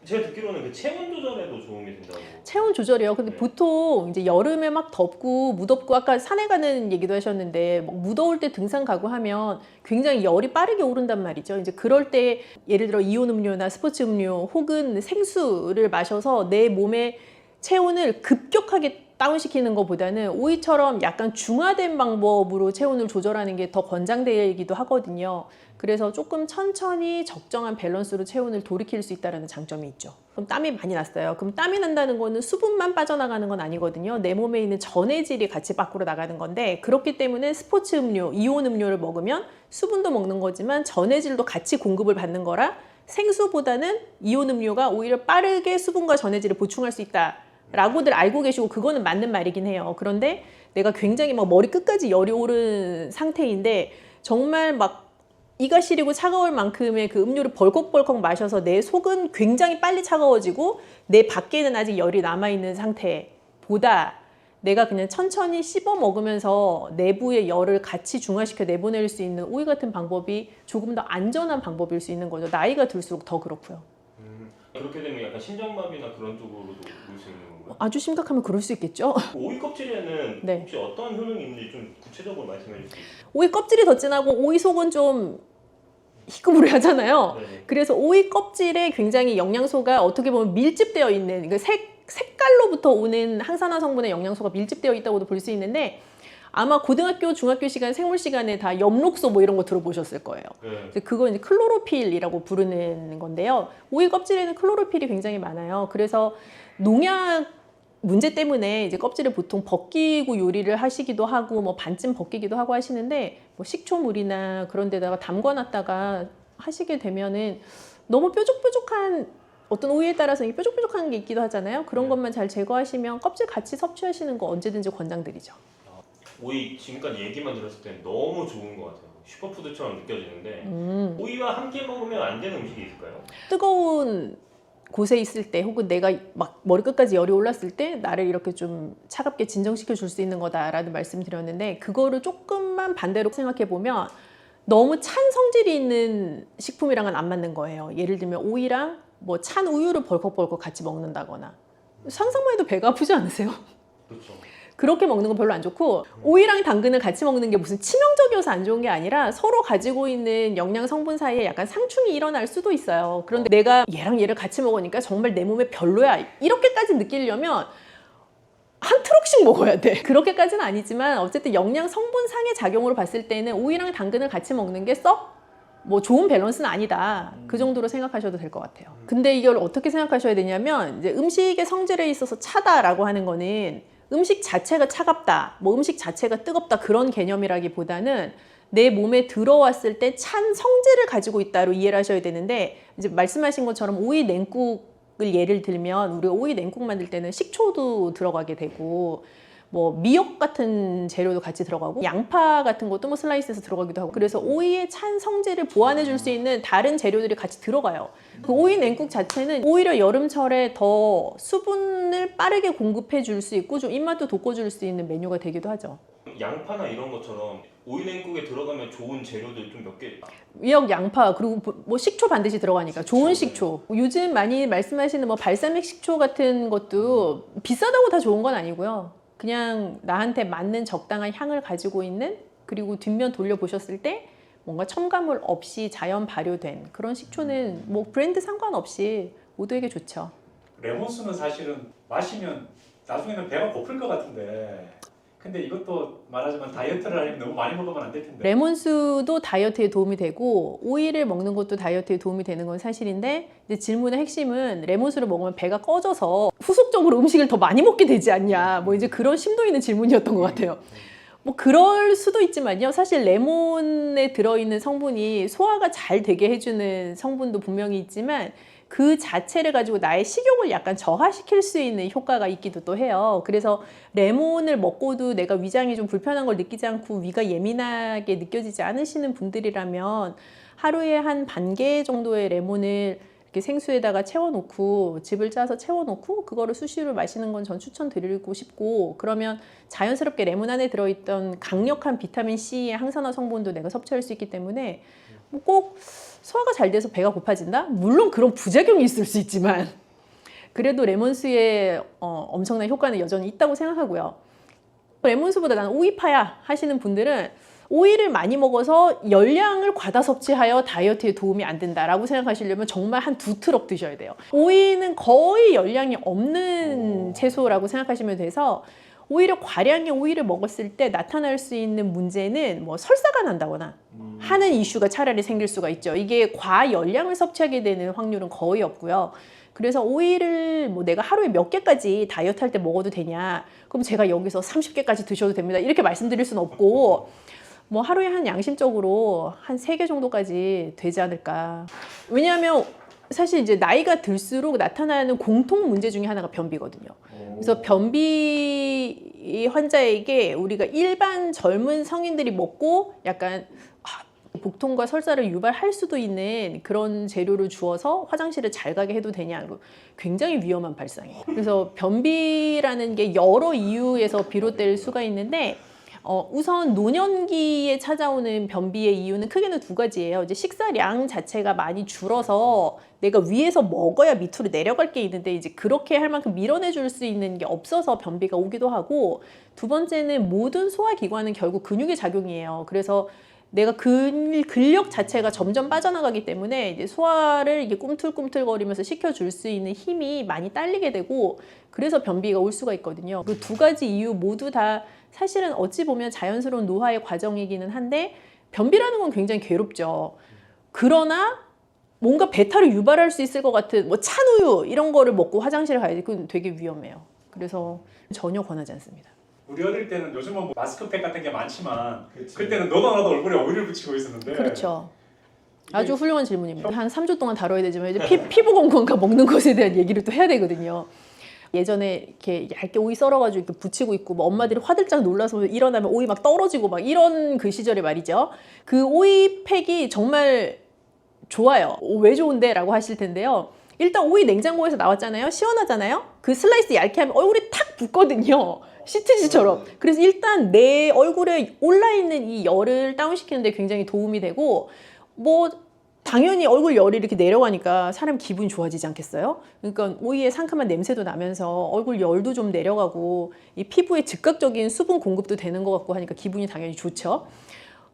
Speaker 1: 제가 듣기로는 그 체온 조절에도 도움이 된다고.
Speaker 2: 체온 조절이요. 근데
Speaker 1: 네.
Speaker 2: 보통 이제 여름에 막 덥고 무덥고, 아까 산에 가는 얘기도 하셨는데, 막 무더울 때 등산 가고 하면 굉장히 열이 빠르게 오른단 말이죠. 이제 그럴 때 예를 들어 이온 음료나 스포츠 음료 혹은 생수를 마셔서 내 몸의 체온을 급격하게 다운시키는 것보다는 오이처럼 약간 중화된 방법으로 체온을 조절하는 게 더 권장되기도 하거든요. 그래서 조금 천천히 적정한 밸런스로 체온을 돌이킬 수 있다는 장점이 있죠. 그럼 땀이 많이 났어요. 그럼 땀이 난다는 거는 수분만 빠져나가는 건 아니거든요. 내 몸에 있는 전해질이 같이 밖으로 나가는 건데, 그렇기 때문에 스포츠 음료, 이온 음료를 먹으면 수분도 먹는 거지만 전해질도 같이 공급을 받는 거라 생수보다는 이온 음료가 오히려 빠르게 수분과 전해질을 보충할 수 있다라고들 알고 계시고, 그거는 맞는 말이긴 해요. 그런데 내가 굉장히 막 머리 끝까지 열이 오른 상태인데 정말 막 이가 시리고 차가울 만큼의 그 음료를 벌컥벌컥 마셔서 내 속은 굉장히 빨리 차가워지고 내 밖에는 아직 열이 남아있는 상태보다 내가 그냥 천천히 씹어 먹으면서 내부의 열을 같이 중화시켜 내보낼 수 있는 오이 같은 방법이 조금 더 안전한 방법일 수 있는 거죠. 나이가 들수록 더 그렇고요.
Speaker 1: 그렇게 되면 약간 심장마비나 그런 쪽으로도 올 수 있는 건가요?
Speaker 2: 아주 심각하면 그럴 수 있겠죠.
Speaker 1: 오이 껍질에는
Speaker 2: 네.
Speaker 1: 혹시 어떤 효능이 있는지 좀 구체적으로 말씀해 주실 수 있어요?
Speaker 2: 오이 껍질이 더 진하고 오이 속은 좀 희끄무레하잖아요.
Speaker 1: 네네.
Speaker 2: 그래서 오이 껍질에 굉장히 영양소가 어떻게 보면 밀집되어 있는, 그 색깔로부터 오는 항산화 성분의 영양소가 밀집되어 있다고도 볼 수 있는데, 아마 고등학교, 중학교 시간, 생물 시간에 다 엽록소 뭐 이런 거 들어보셨을 거예요.
Speaker 1: 네.
Speaker 2: 그래서 그거 이제 클로로필이라고 부르는 건데요. 오이 껍질에는 클로로필이 굉장히 많아요. 그래서 농약 문제 때문에 이제 껍질을 보통 벗기고 요리를 하시기도 하고 뭐 반쯤 벗기기도 하고 하시는데, 뭐 식초물이나 그런 데다가 담궈놨다가 하시게 되면은 너무 뾰족뾰족한, 어떤 오이에 따라서 이 뾰족뾰족한 게 있기도 하잖아요. 그런 것만 잘 제거하시면 껍질 같이 섭취하시는 거 언제든지 권장드리죠.
Speaker 1: 오이 지금까지 얘기만 들었을 때 너무 좋은 것 같아요. 슈퍼푸드처럼 느껴지는데 오이와 함께 먹으면 안 되는 음식이 있을까요?
Speaker 2: 뜨거운 곳에 있을 때, 혹은 내가 막 머리 끝까지 열이 올랐을 때 나를 이렇게 좀 차갑게 진정시켜 줄 수 있는 거다라는 말씀드렸는데, 그거를 조금만 반대로 생각해 보면 너무 찬 성질이 있는 식품이랑은 안 맞는 거예요. 예를 들면 오이랑 뭐 찬 우유를 벌컥벌컥 같이 먹는다거나, 상상만 해도 배가 아프지 않으세요?
Speaker 1: 그렇죠.
Speaker 2: 그렇게 먹는 건 별로 안 좋고, 오이랑 당근을 같이 먹는 게 무슨 치명적이어서 안 좋은 게 아니라 서로 가지고 있는 영양 성분 사이에 약간 상충이 일어날 수도 있어요. 그런데 내가 얘랑 얘를 같이 먹으니까 정말 내 몸에 별로야, 이렇게까지 느끼려면 한 트럭씩 먹어야 돼. 그렇게까지는 아니지만 어쨌든 영양 성분 상의 작용으로 봤을 때는 오이랑 당근을 같이 먹는 게 썩 뭐 좋은 밸런스는 아니다. 그 정도로 생각하셔도 될 것 같아요. 근데 이걸 어떻게 생각하셔야 되냐면, 이제 음식의 성질에 있어서 차다라고 하는 거는 음식 자체가 차갑다, 뭐 음식 자체가 뜨겁다, 그런 개념이라기보다는 내 몸에 들어왔을 때 찬 성질을 가지고 있다로 이해를 하셔야 되는데, 이제 말씀하신 것처럼 오이 냉국을 예를 들면, 우리가 오이 냉국 만들 때는 식초도 들어가게 되고 뭐 미역 같은 재료도 같이 들어가고 양파 같은 것도 뭐 슬라이스해서 들어가기도 하고, 그래서 오이의 찬 성질을 보완해 줄 수 있는 다른 재료들이 같이 들어가요. 그 오이 냉국 자체는 오히려 여름철에 더 수분을 빠르게 공급해 줄 수 있고 좀 입맛도 돋궈줄 수 있는 메뉴가 되기도 하죠.
Speaker 1: 양파나 이런 것처럼 오이 냉국에 들어가면 좋은 재료들 좀 몇 개.
Speaker 2: 미역, 양파, 그리고 뭐 식초 반드시 들어가니까 좋은 식초. 요즘 많이 말씀하시는 뭐 발사믹 식초 같은 것도 비싸다고 다 좋은 건 아니고요. 그냥 나한테 맞는 적당한 향을 가지고 있는, 그리고 뒷면 돌려보셨을 때 뭔가 첨가물 없이 자연 발효된 그런 식초는 뭐 브랜드 상관없이 모두에게 좋죠.
Speaker 3: 레몬수는 사실은 마시면 나중에는 배가 고플 것 같은데, 근데 이것도 말하자면 다이어트를 하려면 너무 많이 먹으면 안 될 텐데.
Speaker 2: 레몬수도 다이어트에 도움이 되고 오이를 먹는 것도 다이어트에 도움이 되는 건 사실인데, 이제 질문의 핵심은 레몬수를 먹으면 배가 꺼져서 후속적으로 음식을 더 많이 먹게 되지 않냐, 뭐 이제 그런 심도 있는 질문이었던 것 같아요. 뭐 그럴 수도 있지만요, 사실 레몬에 들어있는 성분이 소화가 잘 되게 해주는 성분도 분명히 있지만 그 자체를 가지고 나의 식욕을 약간 저하시킬 수 있는 효과가 있기도 또 해요. 그래서 레몬을 먹고도 내가 위장이 좀 불편한 걸 느끼지 않고 위가 예민하게 느껴지지 않으시는 분들이라면 하루에 한 반 개 정도의 레몬을 이렇게 생수에다가 채워놓고, 즙을 짜서 채워놓고 그거를 수시로 마시는 건 전 추천드리고 싶고, 그러면 자연스럽게 레몬 안에 들어있던 강력한 비타민 C의 항산화 성분도 내가 섭취할 수 있기 때문에 뭐 꼭 소화가 잘 돼서 배가 고파진다? 물론 그런 부작용이 있을 수 있지만 그래도 레몬수의 엄청난 효과는 여전히 있다고 생각하고요. 레몬수보다 나는 오이파야 하시는 분들은 오이를 많이 먹어서 열량을 과다 섭취하여 다이어트에 도움이 안 된다라고 생각하시려면 정말 한 2트럭 드셔야 돼요. 오이는 거의 열량이 없는 채소라고 생각하시면 돼서 오히려 과량의 오이를 먹었을 때 나타날 수 있는 문제는 뭐 설사가 난다거나 하는 이슈가 차라리 생길 수가 있죠. 이게 과열량을 섭취하게 되는 확률은 거의 없고요. 그래서 오이를 뭐 내가 하루에 몇 개까지 다이어트 할 때 먹어도 되냐? 그럼 제가 여기서 30개까지 드셔도 됩니다. 이렇게 말씀드릴 수는 없고 뭐 하루에 한 양심적으로 한 3개 정도까지 되지 않을까. 왜냐하면 사실 이제 나이가 들수록 나타나는 공통 문제 중에 하나가 변비거든요. 그래서 변비 환자에게 우리가 일반 젊은 성인들이 먹고 약간 복통과 설사를 유발할 수도 있는 그런 재료를 주어서 화장실을 잘 가게 해도 되냐, 굉장히 위험한 발상이에요. 그래서 변비라는 게 여러 이유에서 비롯될 수가 있는데 우선 노년기에 찾아오는 변비의 이유는 크게는 2가지예요. 이제 식사량 자체가 많이 줄어서 내가 위에서 먹어야 밑으로 내려갈 게 있는데 이제 그렇게 할 만큼 밀어내 줄 수 있는 게 없어서 변비가 오기도 하고, 2번째는 모든 소화기관은 결국 근육의 작용이에요. 그래서 내가 근력 자체가 점점 빠져나가기 때문에 이제 소화를 이게 꿈틀꿈틀거리면서 시켜줄 수 있는 힘이 많이 딸리게 되고, 그래서 변비가 올 수가 있거든요. 그 2가지 이유 모두 다 사실은 어찌 보면 자연스러운 노화의 과정이기는 한데, 변비라는 건 굉장히 괴롭죠. 그러나 뭔가 배탈을 유발할 수 있을 것 같은 뭐 찬우유 이런 거를 먹고 화장실에 가야지, 그건 되게 위험해요. 그래서 전혀 권하지 않습니다.
Speaker 3: 우리 어릴 때는 요즘은 뭐 마스크팩 같은 게 많지만 그때는 너도 나도 얼굴에 오일을 붙이고 있었는데.
Speaker 2: 그렇죠. 아주 훌륭한 질문입니다. 한 3주 동안 다뤄야 되지만 이제 피부 건강과 먹는 것에 대한 얘기를 또 해야 되거든요. 예전에 이렇게 얇게 오이 썰어가지고 이렇게 붙이고 있고, 뭐 엄마들이 화들짝 놀라서 일어나면 오이 막 떨어지고 막 이런 그 시절에 말이죠. 그 오이 팩이 정말 좋아요. 왜 좋은데? 라고 하실 텐데요. 일단 오이 냉장고에서 나왔잖아요. 시원하잖아요. 그 슬라이스 얇게 하면 얼굴에 탁 붙거든요. 시트지처럼. 그래서 일단 내 얼굴에 올라있는 이 열을 다운시키는 데 굉장히 도움이 되고, 뭐 당연히 얼굴 열이 이렇게 내려가니까 사람 기분이 좋아지지 않겠어요? 그러니까 오이의 상큼한 냄새도 나면서 얼굴 열도 좀 내려가고 이 피부에 즉각적인 수분 공급도 되는 것 같고 하니까 기분이 당연히 좋죠.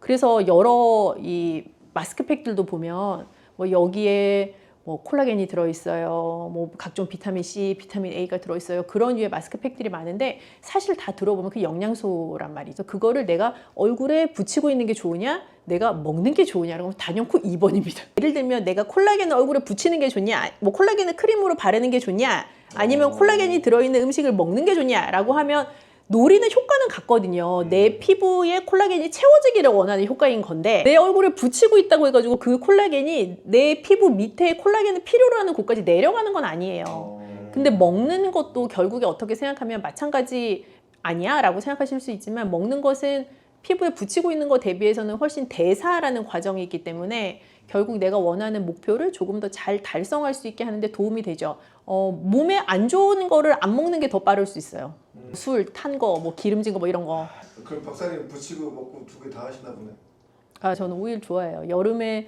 Speaker 2: 그래서 여러 이 마스크팩들도 보면 뭐 여기에 뭐 콜라겐이 들어있어요, 뭐 각종 비타민 C, 비타민 A가 들어있어요, 그런 류의 마스크팩들이 많은데 사실 다 들어보면 그 영양소란 말이죠. 그거를 내가 얼굴에 붙이고 있는 게 좋으냐, 내가 먹는 게 좋으냐라고 하면 단연코 2번입니다. 예를 들면 내가 콜라겐을 얼굴에 붙이는 게 좋냐, 뭐 콜라겐을 크림으로 바르는 게 좋냐, 아니면 콜라겐이 들어있는 음식을 먹는 게 좋냐라고 하면 노리는 효과는 같거든요. 내 피부에 콜라겐이 채워지기를 원하는 효과인 건데, 내 얼굴에 붙이고 있다고 해가지고 그 콜라겐이 내 피부 밑에 콜라겐을 필요로 하는 곳까지 내려가는 건 아니에요. 근데 먹는 것도 결국에 어떻게 생각하면 마찬가지 아니야? 라고 생각하실 수 있지만, 먹는 것은 피부에 붙이고 있는 것 대비해서는 훨씬 대사라는 과정이 있기 때문에 결국 내가 원하는 목표를 조금 더 잘 달성할 수 있게 하는데 도움이 되죠. 몸에 안 좋은 거를 안 먹는 게 더 빠를 수 있어요. 술, 탄 거, 뭐 기름진 거 뭐 이런 거.
Speaker 4: 그럼 박사님 붙이고 먹고 2개 다 하시나 보네.
Speaker 2: 저는 오일 좋아해요. 여름에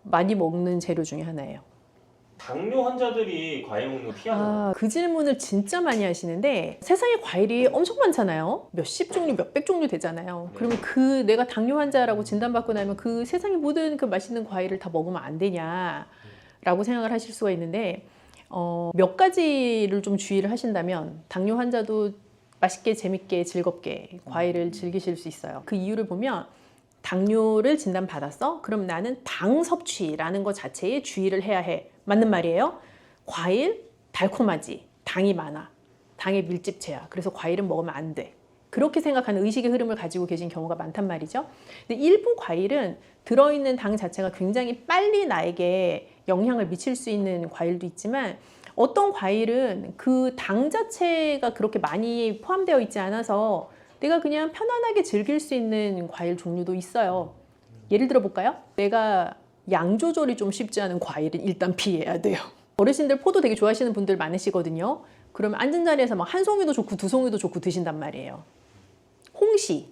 Speaker 2: 많이 먹는 재료 중에 하나예요.
Speaker 1: 당뇨 환자들이 과일 먹는 거 피하잖아요.
Speaker 2: 그 질문을 진짜 많이 하시는데, 세상에 과일이 엄청 많잖아요. 몇십 종류, 몇백 종류 되잖아요. 그러면 그 내가 당뇨 환자라고 진단받고 나면 그 세상의 모든 그 맛있는 과일을 다 먹으면 안 되냐라고 생각을 하실 수가 있는데, 몇 가지를 좀 주의를 하신다면 당뇨 환자도 맛있게 재밌게 즐겁게 과일을 즐기실 수 있어요. 그 이유를 보면, 당뇨를 진단받았어? 그럼 나는 당 섭취라는 것 자체에 주의를 해야 해. 맞는 말이에요. 과일, 달콤하지. 당이 많아. 당의 밀집체야. 그래서 과일은 먹으면 안 돼. 그렇게 생각하는 의식의 흐름을 가지고 계신 경우가 많단 말이죠. 근데 일부 과일은 들어있는 당 자체가 굉장히 빨리 나에게 영향을 미칠 수 있는 과일도 있지만, 어떤 과일은 그 당 자체가 그렇게 많이 포함되어 있지 않아서 내가 그냥 편안하게 즐길 수 있는 과일 종류도 있어요. 예를 들어 볼까요? 내가 양 조절이 좀 쉽지 않은 과일은 일단 피해야 돼요. 어르신들 포도 되게 좋아하시는 분들 많으시거든요. 그러면 앉은 자리에서 막 한 송이도 좋고 2송이도 좋고 드신단 말이에요. 홍시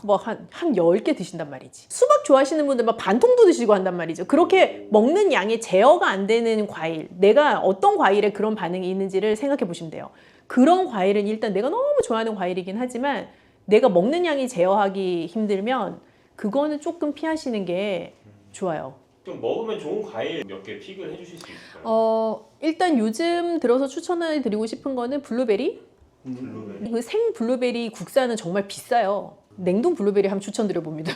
Speaker 2: 뭐 한 10개 드신단 말이지. 수박 좋아하시는 분들 막 반통도 드시고 한단 말이죠. 그렇게 먹는 양의 제어가 안 되는 과일, 내가 어떤 과일에 그런 반응이 있는지를 생각해 보시면 돼요. 그런 과일은 일단 내가 너무 좋아하는 과일이긴 하지만 내가 먹는 양이 제어하기 힘들면 그거는 조금 피하시는 게 좋아요.
Speaker 1: 좀 먹으면 좋은 과일 몇 개 픽을 해주실 수 있을까요?
Speaker 2: 일단 요즘 들어서 추천을 드리고 싶은 거는 블루베리.
Speaker 1: 블루베리.
Speaker 2: 그 생 블루베리 국산은 정말 비싸요. 냉동 블루베리 한번 추천드려 봅니다.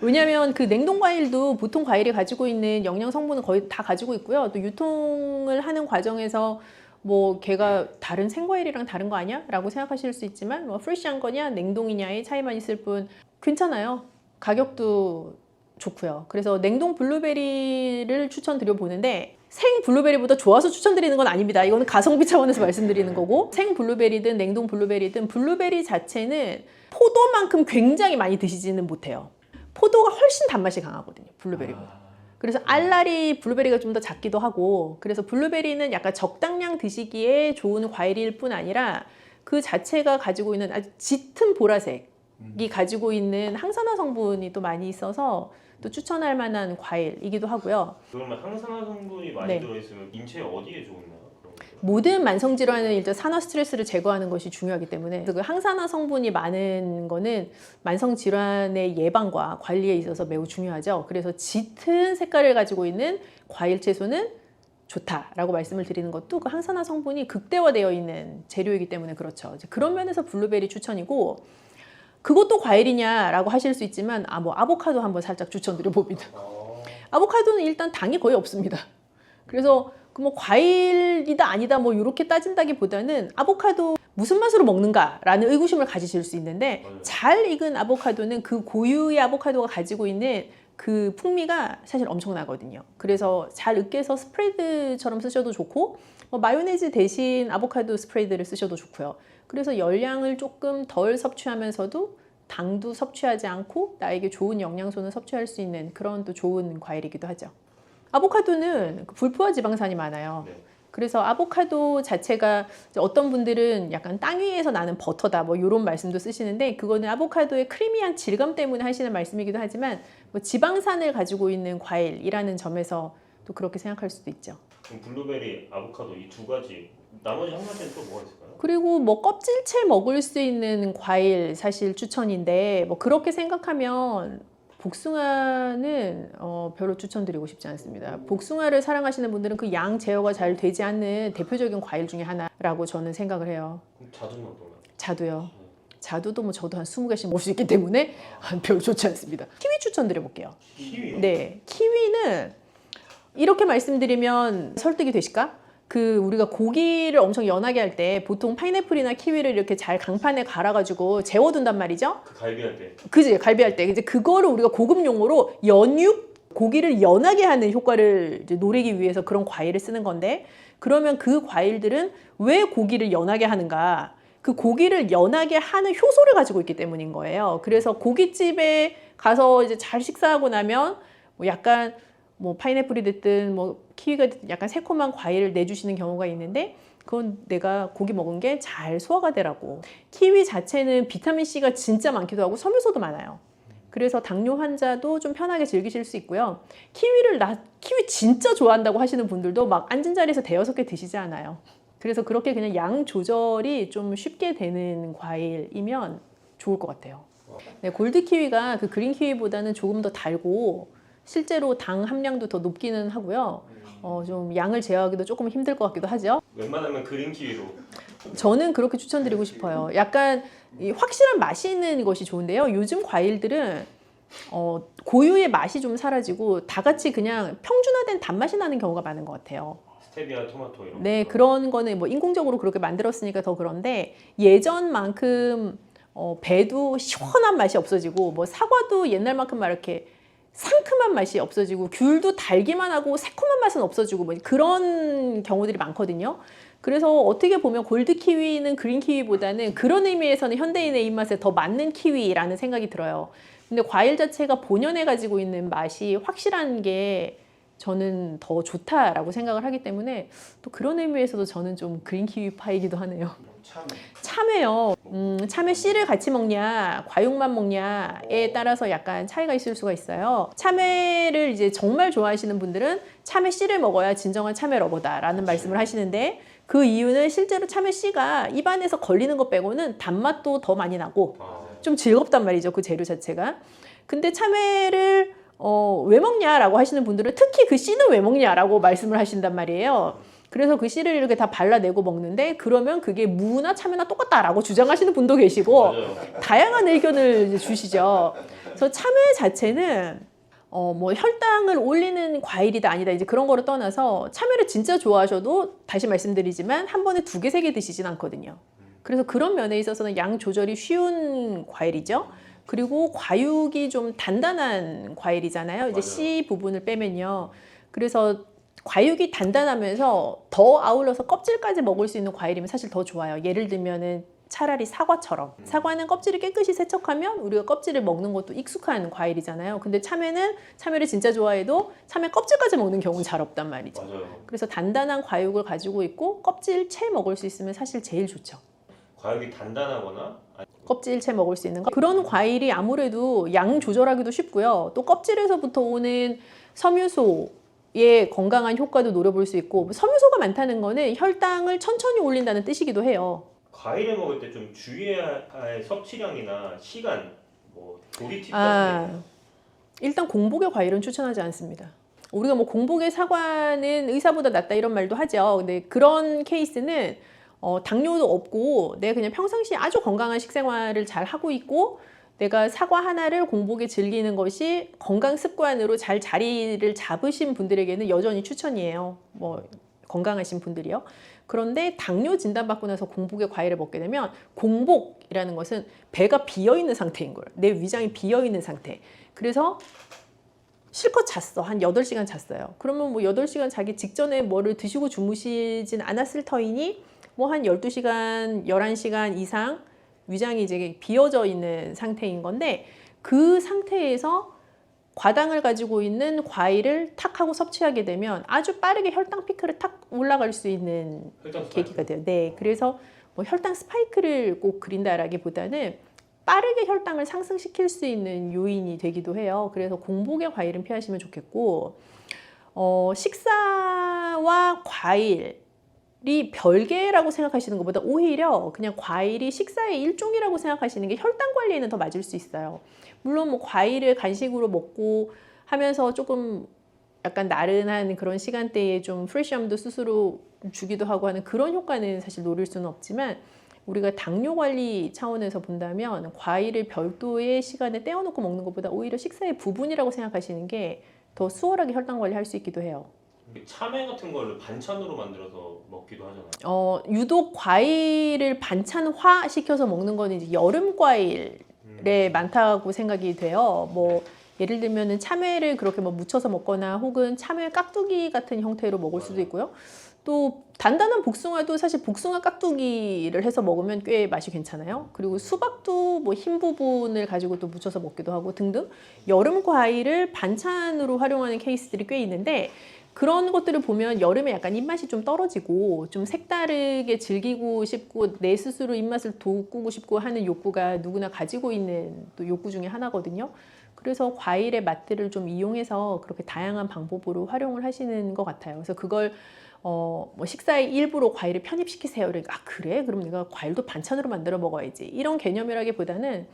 Speaker 2: 왜냐하면 그 냉동 과일도 보통 과일이 가지고 있는 영양 성분은 거의 다 가지고 있고요. 또 유통을 하는 과정에서 뭐 걔가 다른 생과일이랑 다른 거 아니야? 라고 생각하실 수 있지만 뭐 프레시한 거냐 냉동이냐의 차이만 있을 뿐 괜찮아요. 가격도 좋고요. 그래서 냉동 블루베리를 추천드려 보는데 생 블루베리보다 좋아서 추천드리는 건 아닙니다. 이거는 가성비 차원에서 말씀드리는 거고 생 블루베리든 냉동 블루베리든 블루베리 자체는 포도만큼 굉장히 많이 드시지는 못해요. 포도가 훨씬 단맛이 강하거든요. 블루베리보다. 그래서 알알이 블루베리가 좀 더 작기도 하고 그래서 블루베리는 약간 적당량 드시기에 좋은 과일일 뿐 아니라 그 자체가 가지고 있는 아주 짙은 보라색이 가지고 있는 항산화 성분이 또 많이 있어서 또 추천할 만한 과일이기도 하고요.
Speaker 1: 그러면 항산화 성분이 많이
Speaker 2: 네.
Speaker 1: 들어있으면 인체에 어디에 좋나요? 그런 거?
Speaker 2: 모든 만성 질환은 일단 산화 스트레스를 제거하는 것이 중요하기 때문에 그 항산화 성분이 많은 거는 만성 질환의 예방과 관리에 있어서 매우 중요하죠. 그래서 짙은 색깔을 가지고 있는 과일 채소는 좋다라고 말씀을 드리는 것도 그 항산화 성분이 극대화되어 있는 재료이기 때문에 그렇죠. 이제 그런 면에서 블루베리 추천이고 그것도 과일이냐라고 하실 수 있지만 뭐 아보카도 한번 살짝 추천드려 봅니다. 아보카도는 일단 당이 거의 없습니다. 그래서 그 뭐 과일이다 아니다 뭐 이렇게 따진다기보다는 아보카도 무슨 맛으로 먹는가라는 의구심을 가지실 수 있는데
Speaker 1: 맞아요.
Speaker 2: 잘 익은 아보카도는 그 고유의 아보카도가 가지고 있는 그 풍미가 사실 엄청나거든요. 그래서 잘 으깨서 스프레드처럼 쓰셔도 좋고 뭐 마요네즈 대신 아보카도 스프레드를 쓰셔도 좋고요. 그래서 열량을 조금 덜 섭취하면서도 당도 섭취하지 않고 나에게 좋은 영양소는 섭취할 수 있는 그런 또 좋은 과일이기도 하죠. 아보카도는 불포화 지방산이 많아요.
Speaker 1: 네.
Speaker 2: 그래서 아보카도 자체가 어떤 분들은 약간 땅 위에서 나는 버터다 뭐 이런 말씀도 쓰시는데 그거는 아보카도의 크리미한 질감 때문에 하시는 말씀이기도 하지만 뭐 지방산을 가지고 있는 과일이라는 점에서 또 그렇게 생각할 수도 있죠.
Speaker 1: 그럼 블루베리, 아보카도 이 두 가지 나머지 한 가지는 또 뭐가 있을까요?
Speaker 2: 그리고 뭐 껍질째 먹을 수 있는 과일 사실 추천인데 뭐 그렇게 생각하면 복숭아는 별로 추천드리고 싶지 않습니다. 복숭아를 사랑하시는 분들은 그 양 제어가 잘 되지 않는 대표적인 과일 중에 하나라고 저는 생각을 해요.
Speaker 1: 그럼 자두는 어떤가요?
Speaker 2: 자두요. 자두도 뭐 저도 한 20개씩 먹을 수 있기 때문에 별로 좋지 않습니다. 키위 추천드려볼게요.
Speaker 1: 키위요?
Speaker 2: 네, 키위는 이렇게 말씀드리면 설득이 되실까? 그 우리가 고기를 엄청 연하게 할 때 보통 파인애플이나 키위를 이렇게 잘 강판에 갈아가지고 재워둔단 말이죠.
Speaker 1: 그 갈비할 때.
Speaker 2: 그지? 갈비할 때 이제 그거를 우리가 고급 용어로 연육 고기를 연하게 하는 효과를 이제 노리기 위해서 그런 과일을 쓰는 건데 그러면 그 과일들은 왜 고기를 연하게 하는가? 그 고기를 연하게 하는 효소를 가지고 있기 때문인 거예요. 그래서 고깃집에 가서 이제 잘 식사하고 나면 뭐 약간 뭐 파인애플이 됐든 뭐 키위가 됐든 약간 새콤한 과일을 내주시는 경우가 있는데 그건 내가 고기 먹은 게 잘 소화가 되라고. 키위 자체는 비타민C가 진짜 많기도 하고 섬유소도 많아요. 그래서 당뇨 환자도 좀 편하게 즐기실 수 있고요. 키위 진짜 좋아한다고 하시는 분들도 막 앉은 자리에서 5-6개 드시지 않아요. 그래서 그렇게 그냥 양 조절이 좀 쉽게 되는 과일이면 좋을 것 같아요. 네, 골드 키위가 그 그린 키위보다는 조금 더 달고 실제로 당 함량도 더 높기는 하고요. 좀 양을 제어하기도 조금 힘들 것 같기도 하죠.
Speaker 1: 웬만하면 그린 키위로.
Speaker 2: 저는 그렇게 추천드리고 싶어요. 약간 이 확실한 맛이 있는 것이 좋은데요. 요즘 과일들은 고유의 맛이 좀 사라지고 다 같이 그냥 평준화된 단맛이 나는 경우가 많은 것 같아요.
Speaker 1: 스테비아, 토마토 이런
Speaker 2: 네,
Speaker 1: 거.
Speaker 2: 그런 거는 뭐 인공적으로 그렇게 만들었으니까 더 그런데 예전만큼 배도 시원한 맛이 없어지고 뭐 사과도 옛날만큼 막 이렇게 상큼한 맛이 없어지고 귤도 달기만 하고 새콤한 맛은 없어지고 뭐 그런 경우들이 많거든요. 그래서 어떻게 보면 골드 키위는 그린 키위보다는 그런 의미에서는 현대인의 입맛에 더 맞는 키위라는 생각이 들어요. 근데 과일 자체가 본연에 가지고 있는 맛이 확실한 게 저는 더 좋다라고 생각을 하기 때문에 또 그런 의미에서도 저는 좀 그린 키위 파이기도 하네요. 참외요. 참외 씨를 같이 먹냐, 과육만 먹냐에 따라서 약간 차이가 있을 수가 있어요. 참외를 이제 정말 좋아하시는 분들은 참외 씨를 먹어야 진정한 참외 러버다라는 말씀을 하시는데 그 이유는 실제로 참외 씨가 입안에서 걸리는 것 빼고는 단맛도 더 많이 나고 좀 즐겁단 말이죠. 그 재료 자체가. 근데 참외를 왜 먹냐라고 하시는 분들은 특히 그 씨는 왜 먹냐라고 말씀을 하신단 말이에요. 그래서 그 씨를 이렇게 다 발라내고 먹는데 그러면 그게 무나 참외나 똑같다라고 주장하시는 분도 계시고
Speaker 1: 맞아요.
Speaker 2: 다양한 의견을 이제 주시죠. 그래서 참외 자체는 뭐 혈당을 올리는 과일이다 아니다 이제 그런 거를 떠나서 참외를 진짜 좋아하셔도 다시 말씀드리지만 한 번에 2개, 3개 드시진 않거든요. 그래서 그런 면에 있어서는 양 조절이 쉬운 과일이죠. 그리고 과육이 좀 단단한 과일이잖아요. 이제
Speaker 1: 맞아요.
Speaker 2: 씨 부분을 빼면요. 그래서 과육이 단단하면서 더 아울러서 껍질까지 먹을 수 있는 과일이면 사실 더 좋아요. 예를 들면은 차라리 사과처럼. 사과는 껍질을 깨끗이 세척하면 우리가 껍질을 먹는 것도 익숙한 과일이잖아요. 근데 참외를 진짜 좋아해도 참외 껍질까지 먹는 경우는 잘 없단 말이죠.
Speaker 1: 맞아요.
Speaker 2: 그래서 단단한 과육을 가지고 있고 껍질채 먹을 수 있으면 사실 제일 좋죠.
Speaker 1: 과육이 단단하거나
Speaker 2: 껍질채 먹을 수 있는 거. 그런 과일이 아무래도 양 조절하기도 쉽고요. 또 껍질에서부터 오는 섬유소의 건강한 효과도 노려볼 수 있고 섬유소가 많다는 거는 혈당을 천천히 올린다는 뜻이기도 해요.
Speaker 1: 과일을 먹을 때 좀 주의해야 할 섭취량이나 시간, 뭐 조리 팁 같은 게
Speaker 2: 아, 일단 공복의 과일은 추천하지 않습니다. 우리가 뭐 공복의 사과는 의사보다 낫다 이런 말도 하죠. 근데 그런 케이스는 당뇨도 없고 내가 그냥 평상시에 아주 건강한 식생활을 잘 하고 있고 내가 사과 하나를 공복에 즐기는 것이 건강 습관으로 잘 자리를 잡으신 분들에게는 여전히 추천이에요. 뭐 건강하신 분들이요. 그런데 당뇨 진단받고 나서 공복에 과일을 먹게 되면 공복이라는 것은 배가 비어있는 상태인 거예요. 내 위장이 비어있는 상태. 그래서 실컷 잤어. 한 8시간 잤어요. 그러면 뭐 8시간 자기 직전에 뭐를 드시고 주무시진 않았을 터이니 뭐 한 12시간, 11시간 이상 위장이 이제 비어져 있는 상태인 건데 그 상태에서 과당을 가지고 있는 과일을 탁 하고 섭취하게 되면 아주 빠르게 혈당 피크를 탁 올라갈 수 있는
Speaker 1: 혈당 스파이크.
Speaker 2: 계기가 돼요. 네, 그래서 뭐 혈당 스파이크를 꼭 그린다라기보다는 빠르게 혈당을 상승시킬 수 있는 요인이 되기도 해요. 그래서 공복의 과일은 피하시면 좋겠고 식사와 과일이 별개라고 생각하시는 것보다 오히려 그냥 과일이 식사의 일종이라고 생각하시는 게 혈당 관리에는 더 맞을 수 있어요. 물론 뭐 과일을 간식으로 먹고 하면서 조금 약간 나른한 그런 시간대에 좀 프레시함도 스스로 주기도 하고 하는 그런 효과는 사실 노릴 수는 없지만 우리가 당뇨 관리 차원에서 본다면 과일을 별도의 시간에 떼어놓고 먹는 것보다 오히려 식사의 부분이라고 생각하시는 게 더 수월하게 혈당 관리할 수 있기도 해요.
Speaker 1: 참외 같은 거를 반찬으로 만들어서 먹기도 하잖아요.
Speaker 2: 유독 과일을 반찬화 시켜서 먹는 거는 이제 여름 과일에 많다고 생각이 돼요. 뭐 예를 들면은 참외를 그렇게 뭐 무쳐서 먹거나 혹은 참외 깍두기 같은 형태로 먹을 수도 있고요. 또 단단한 복숭아도 사실 복숭아 깍두기를 해서 먹으면 꽤 맛이 괜찮아요. 그리고 수박도 뭐 흰 부분을 가지고 또 무쳐서 먹기도 하고 등등 여름 과일을 반찬으로 활용하는 케이스들이 꽤 있는데 그런 것들을 보면 여름에 약간 입맛이 좀 떨어지고 좀 색다르게 즐기고 싶고 내 스스로 입맛을 돋구고 싶고 하는 욕구가 누구나 가지고 있는 또 욕구 중에 하나거든요. 그래서 과일의 맛들을 좀 이용해서 그렇게 다양한 방법으로 활용을 하시는 것 같아요. 그래서 그걸 뭐 식사의 일부로 과일을 편입시키세요. 그러니까 아 그래? 그럼 내가 과일도 반찬으로 만들어 먹어야지. 이런 개념이라기보다는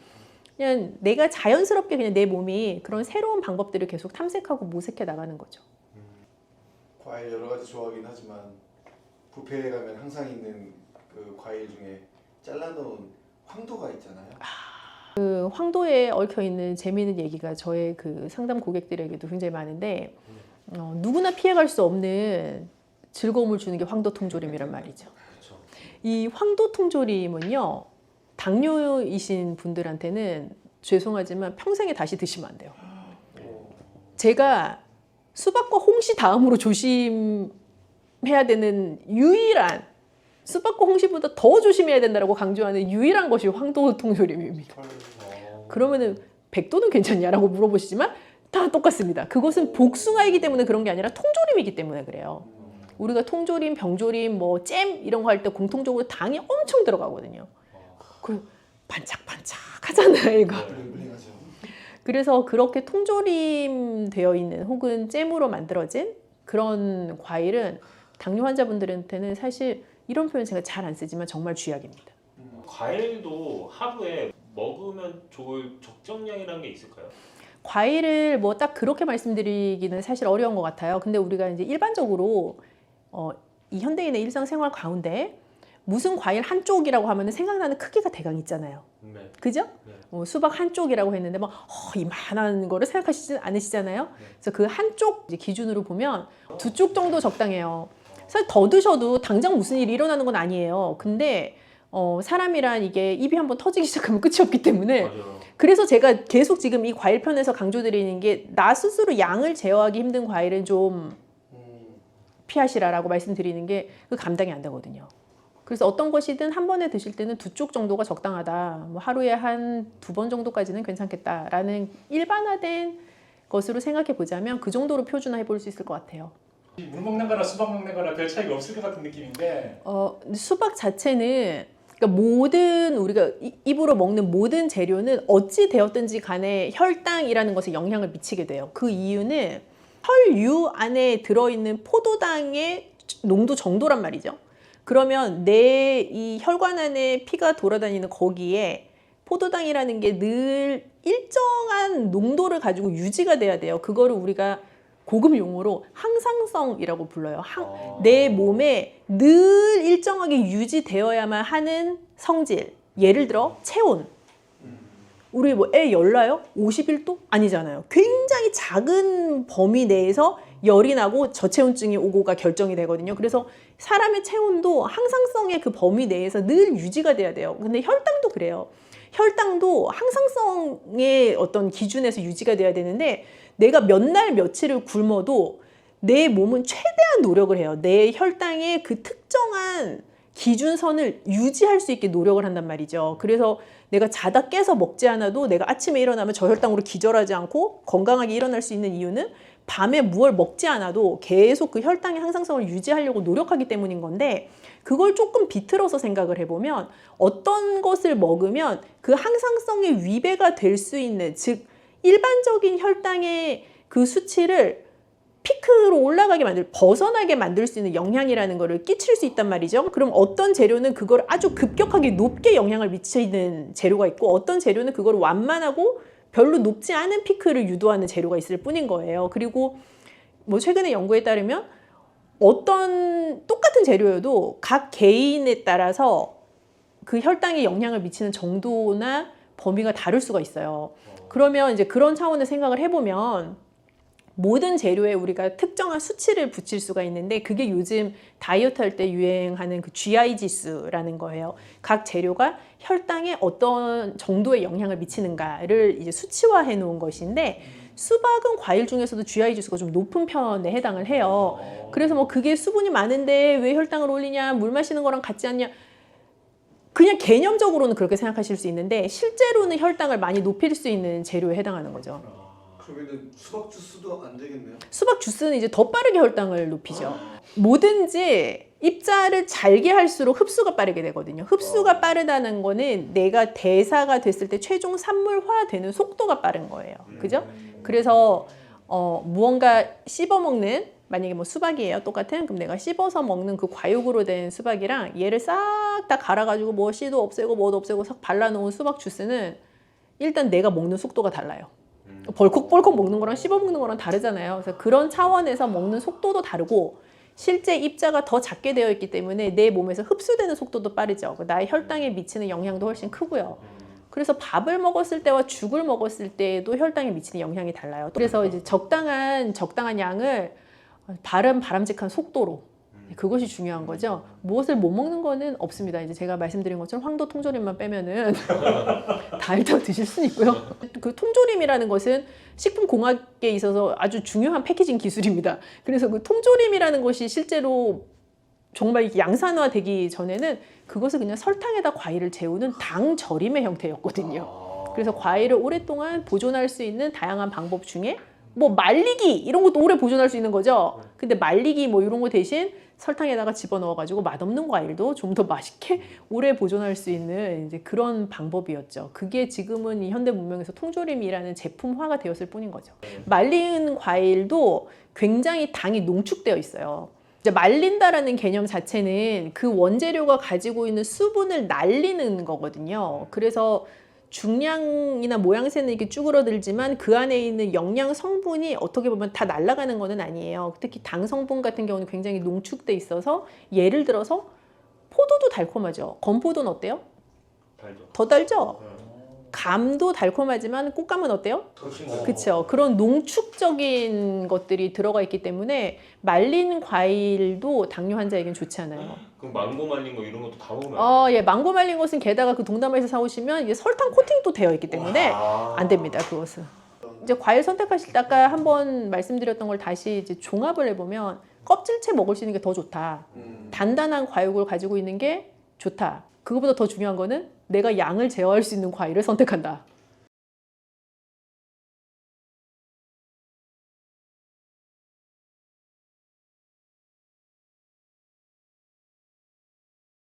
Speaker 2: 그냥 내가 자연스럽게 그냥 내 몸이 그런 새로운 방법들을 계속 탐색하고 모색해 나가는 거죠.
Speaker 4: 과일 여러 가지 좋아하긴 하지만 뷔페에 가면 항상 있는 그 과일 중에 잘라놓은 황도가 있잖아요.
Speaker 2: 그 황도에 얽혀 있는 재미있는 얘기가 저의 그 상담 고객들에게도 굉장히 많은데 누구나 피해갈 수 없는 즐거움을 주는 게 황도 통조림이란 말이죠.
Speaker 1: 그렇죠.
Speaker 2: 이 황도 통조림은요 당뇨이신 분들한테는 죄송하지만 평생에 다시 드시면 안 돼요. 제가 수박과 홍시 다음으로 조심해야 되는 유일한 수박과 홍시보다 더 조심해야 된다고 강조하는 유일한 것이 황도 통조림입니다. 그러면은 백도는 괜찮냐라고 물어보시지만 다 똑같습니다. 그것은 복숭아이기 때문에 그런 게 아니라 통조림이기 때문에 그래요. 우리가 통조림, 병조림, 뭐 잼 이런 거 할 때 공통적으로 당이 엄청 들어가거든요. 그 반짝반짝하잖아요, 이거.
Speaker 4: 블링블링하죠.
Speaker 2: 그래서 그렇게 통조림 되어 있는 혹은 잼으로 만들어진 그런 과일은 당뇨 환자분들한테는 사실 이런 표현 제가 잘 안 쓰지만 정말 쥐약입니다.
Speaker 1: 과일도 하루에 먹으면 좋을 적정량이라는 게 있을까요?
Speaker 2: 과일을 뭐 딱 그렇게 말씀드리기는 사실 어려운 것 같아요. 근데 우리가 이제 일반적으로 이 현대인의 일상생활 가운데 무슨 과일 한쪽이라고 하면 생각나는 크기가 대강 있잖아요.
Speaker 1: 네.
Speaker 2: 그죠?
Speaker 1: 네.
Speaker 2: 수박 한쪽이라고 했는데 막 이만한 거를 생각하시지 않으시잖아요. 그래서 그 한쪽 이제 기준으로 보면 2쪽 정도 적당해요. 사실 더 드셔도 당장 무슨 일이 일어나는 건 아니에요. 근데 사람이란 이게 입이 한번 터지기 시작하면 끝이 없기 때문에
Speaker 1: 맞아요.
Speaker 2: 그래서 제가 계속 지금 이 과일 편에서 강조드리는 게 나 스스로 양을 제어하기 힘든 과일은 좀 피하시라라고 말씀드리는 게 그 감당이 안 되거든요. 그래서 어떤 것이든 한 번에 드실 때는 2쪽 정도가 적당하다. 뭐 하루에 한 2번 정도까지는 괜찮겠다라는 일반화된 것으로 생각해 보자면 그 정도로 표준화해 볼 수 있을 것 같아요.
Speaker 3: 물 먹는 거나 수박 먹는 거나 별 차이가 없을 것 같은 느낌인데
Speaker 2: 수박 자체는 그러니까 모든 우리가 입으로 먹는 모든 재료는 어찌 되었든지 간에 혈당이라는 것에 영향을 미치게 돼요. 그 이유는 혈유 안에 들어있는 포도당의 농도 정도란 말이죠. 그러면 내 이 혈관 안에 피가 돌아다니는 거기에 포도당이라는 게 늘 일정한 농도를 가지고 유지가 돼야 돼요. 그거를 우리가 고급 용어로 항상성이라고 불러요. 내 몸에 늘 일정하게 유지되어야만 하는 성질. 예를 들어 체온. 우리 뭐 애 열나요? 51도? 아니잖아요. 굉장히 작은 범위 내에서 열이 나고 저체온증이 오고가 결정이 되거든요. 그래서 사람의 체온도 항상성의 그 범위 내에서 늘 유지가 돼야 돼요. 근데 혈당도 그래요. 혈당도 항상성의 어떤 기준에서 유지가 돼야 되는데 내가 몇 날 며칠을 굶어도 내 몸은 최대한 노력을 해요. 내 혈당의 그 특정한 기준선을 유지할 수 있게 노력을 한단 말이죠. 그래서 내가 자다 깨서 먹지 않아도 내가 아침에 일어나면 저혈당으로 기절하지 않고 건강하게 일어날 수 있는 이유는 밤에 무얼 먹지 않아도 계속 그 혈당의 항상성을 유지하려고 노력하기 때문인 건데 그걸 조금 비틀어서 생각을 해보면 어떤 것을 먹으면 그 항상성의 위배가 될 수 있는 즉 일반적인 혈당의 그 수치를 피크로 올라가게 벗어나게 만들 수 있는 영향이라는 거를 끼칠 수 있단 말이죠. 그럼 어떤 재료는 그걸 아주 급격하게 높게 영향을 미치는 재료가 있고 어떤 재료는 그걸 완만하고 별로 높지 않은 피크를 유도하는 재료가 있을 뿐인 거예요. 그리고 뭐 최근에 연구에 따르면 어떤 똑같은 재료여도 각 개인에 따라서 그 혈당에 영향을 미치는 정도나 범위가 다를 수가 있어요. 그러면 이제 그런 차원의 생각을 해보면 모든 재료에 우리가 특정한 수치를 붙일 수가 있는데 그게 요즘 다이어트 할 때 유행하는 그 GI 지수라는 거예요. 각 재료가 혈당에 어떤 정도의 영향을 미치는가를 이제 수치화해 놓은 것인데 수박은 과일 중에서도 GI 지수가 좀 높은 편에 해당을 해요. 그래서 뭐 그게 수분이 많은데 왜 혈당을 올리냐, 물 마시는 거랑 같지 않냐. 그냥 개념적으로는 그렇게 생각하실 수 있는데 실제로는 혈당을 많이 높일 수 있는 재료에 해당하는 거죠.
Speaker 4: 그러면은 수박 주스도 안 되겠네요.
Speaker 2: 수박 주스는 이제 더 빠르게 혈당을 높이죠. 뭐든지 입자를 잘게 할수록 흡수가 빠르게 되거든요. 흡수가 빠르다는 거는 내가 대사가 됐을 때 최종 산물화되는 속도가 빠른 거예요. 그죠? 그래서 무언가 씹어 먹는 만약에 뭐 수박이에요. 똑같은 그럼 내가 씹어서 먹는 그 과육으로 된 수박이랑 얘를 싹 다 갈아가지고 뭐 씨도 없애고 뭐도 없애고 싹 발라놓은 수박 주스는 일단 내가 먹는 속도가 달라요. 벌컥벌컥 먹는 거랑 씹어 먹는 거랑 다르잖아요. 그래서 그런 차원에서 먹는 속도도 다르고 실제 입자가 더 작게 되어 있기 때문에 내 몸에서 흡수되는 속도도 빠르죠. 나의 혈당에 미치는 영향도 훨씬 크고요. 그래서 밥을 먹었을 때와 죽을 먹었을 때도 혈당에 미치는 영향이 달라요. 그래서 이제 적당한 양을 바람직한 속도로 그것이 중요한 거죠. 무엇을 못 먹는 거는 없습니다. 이제 제가 말씀드린 것처럼 황도 통조림만 빼면은 다 일단 드실 수는 있고요. 그 통조림이라는 것은 식품공학에 있어서 아주 중요한 패키징 기술입니다. 그래서 그 통조림이라는 것이 실제로 정말 양산화되기 전에는 그것을 그냥 설탕에다 과일을 재우는 당 절임의 형태였거든요. 그래서 과일을 오랫동안 보존할 수 있는 다양한 방법 중에 뭐 말리기 이런 것도 오래 보존할 수 있는 거죠. 근데 말리기 뭐 이런 거 대신 설탕에다가 집어넣어가지고 맛없는 과일도 좀 더 맛있게 오래 보존할 수 있는 이제 그런 방법이었죠. 그게 지금은 이 현대 문명에서 통조림이라는 제품화가 되었을 뿐인 거죠. 말린 과일도 굉장히 당이 농축되어 있어요. 이제 말린다라는 개념 자체는 그 원재료가 가지고 있는 수분을 날리는 거거든요. 그래서 중량이나 모양새는 이렇게 쭈그러들지만 그 안에 있는 영양 성분이 어떻게 보면 다 날아가는 거는 아니에요. 특히 당 성분 같은 경우는 굉장히 농축돼 있어서 예를 들어서 포도도 달콤하죠. 건포도는 어때요?
Speaker 1: 달죠.
Speaker 2: 더 달죠? 감도 달콤하지만 꽃감은 어때요?
Speaker 4: 훨씬
Speaker 2: 그렇죠. 그런 농축적인 것들이 들어가 있기 때문에 말린 과일도 당뇨 환자에겐 좋지 않아요.
Speaker 1: 그럼 망고 말린 거 이런 것도 다 먹으면 안
Speaker 2: 예, 망고 말린 것은 게다가 그 동남아에서 사오시면 이게 설탕 코팅도 되어 있기 때문에 안 됩니다. 그것은. 이제 과일 선택하실 때 아까 한번 말씀드렸던 걸 다시 이제 종합을 해보면 껍질째 먹을 수 있는 게 더 좋다. 단단한 과육을 가지고 있는 게 좋다. 그거보다 더 중요한 거는 내가 양을 제어할 수 있는 과일을 선택한다.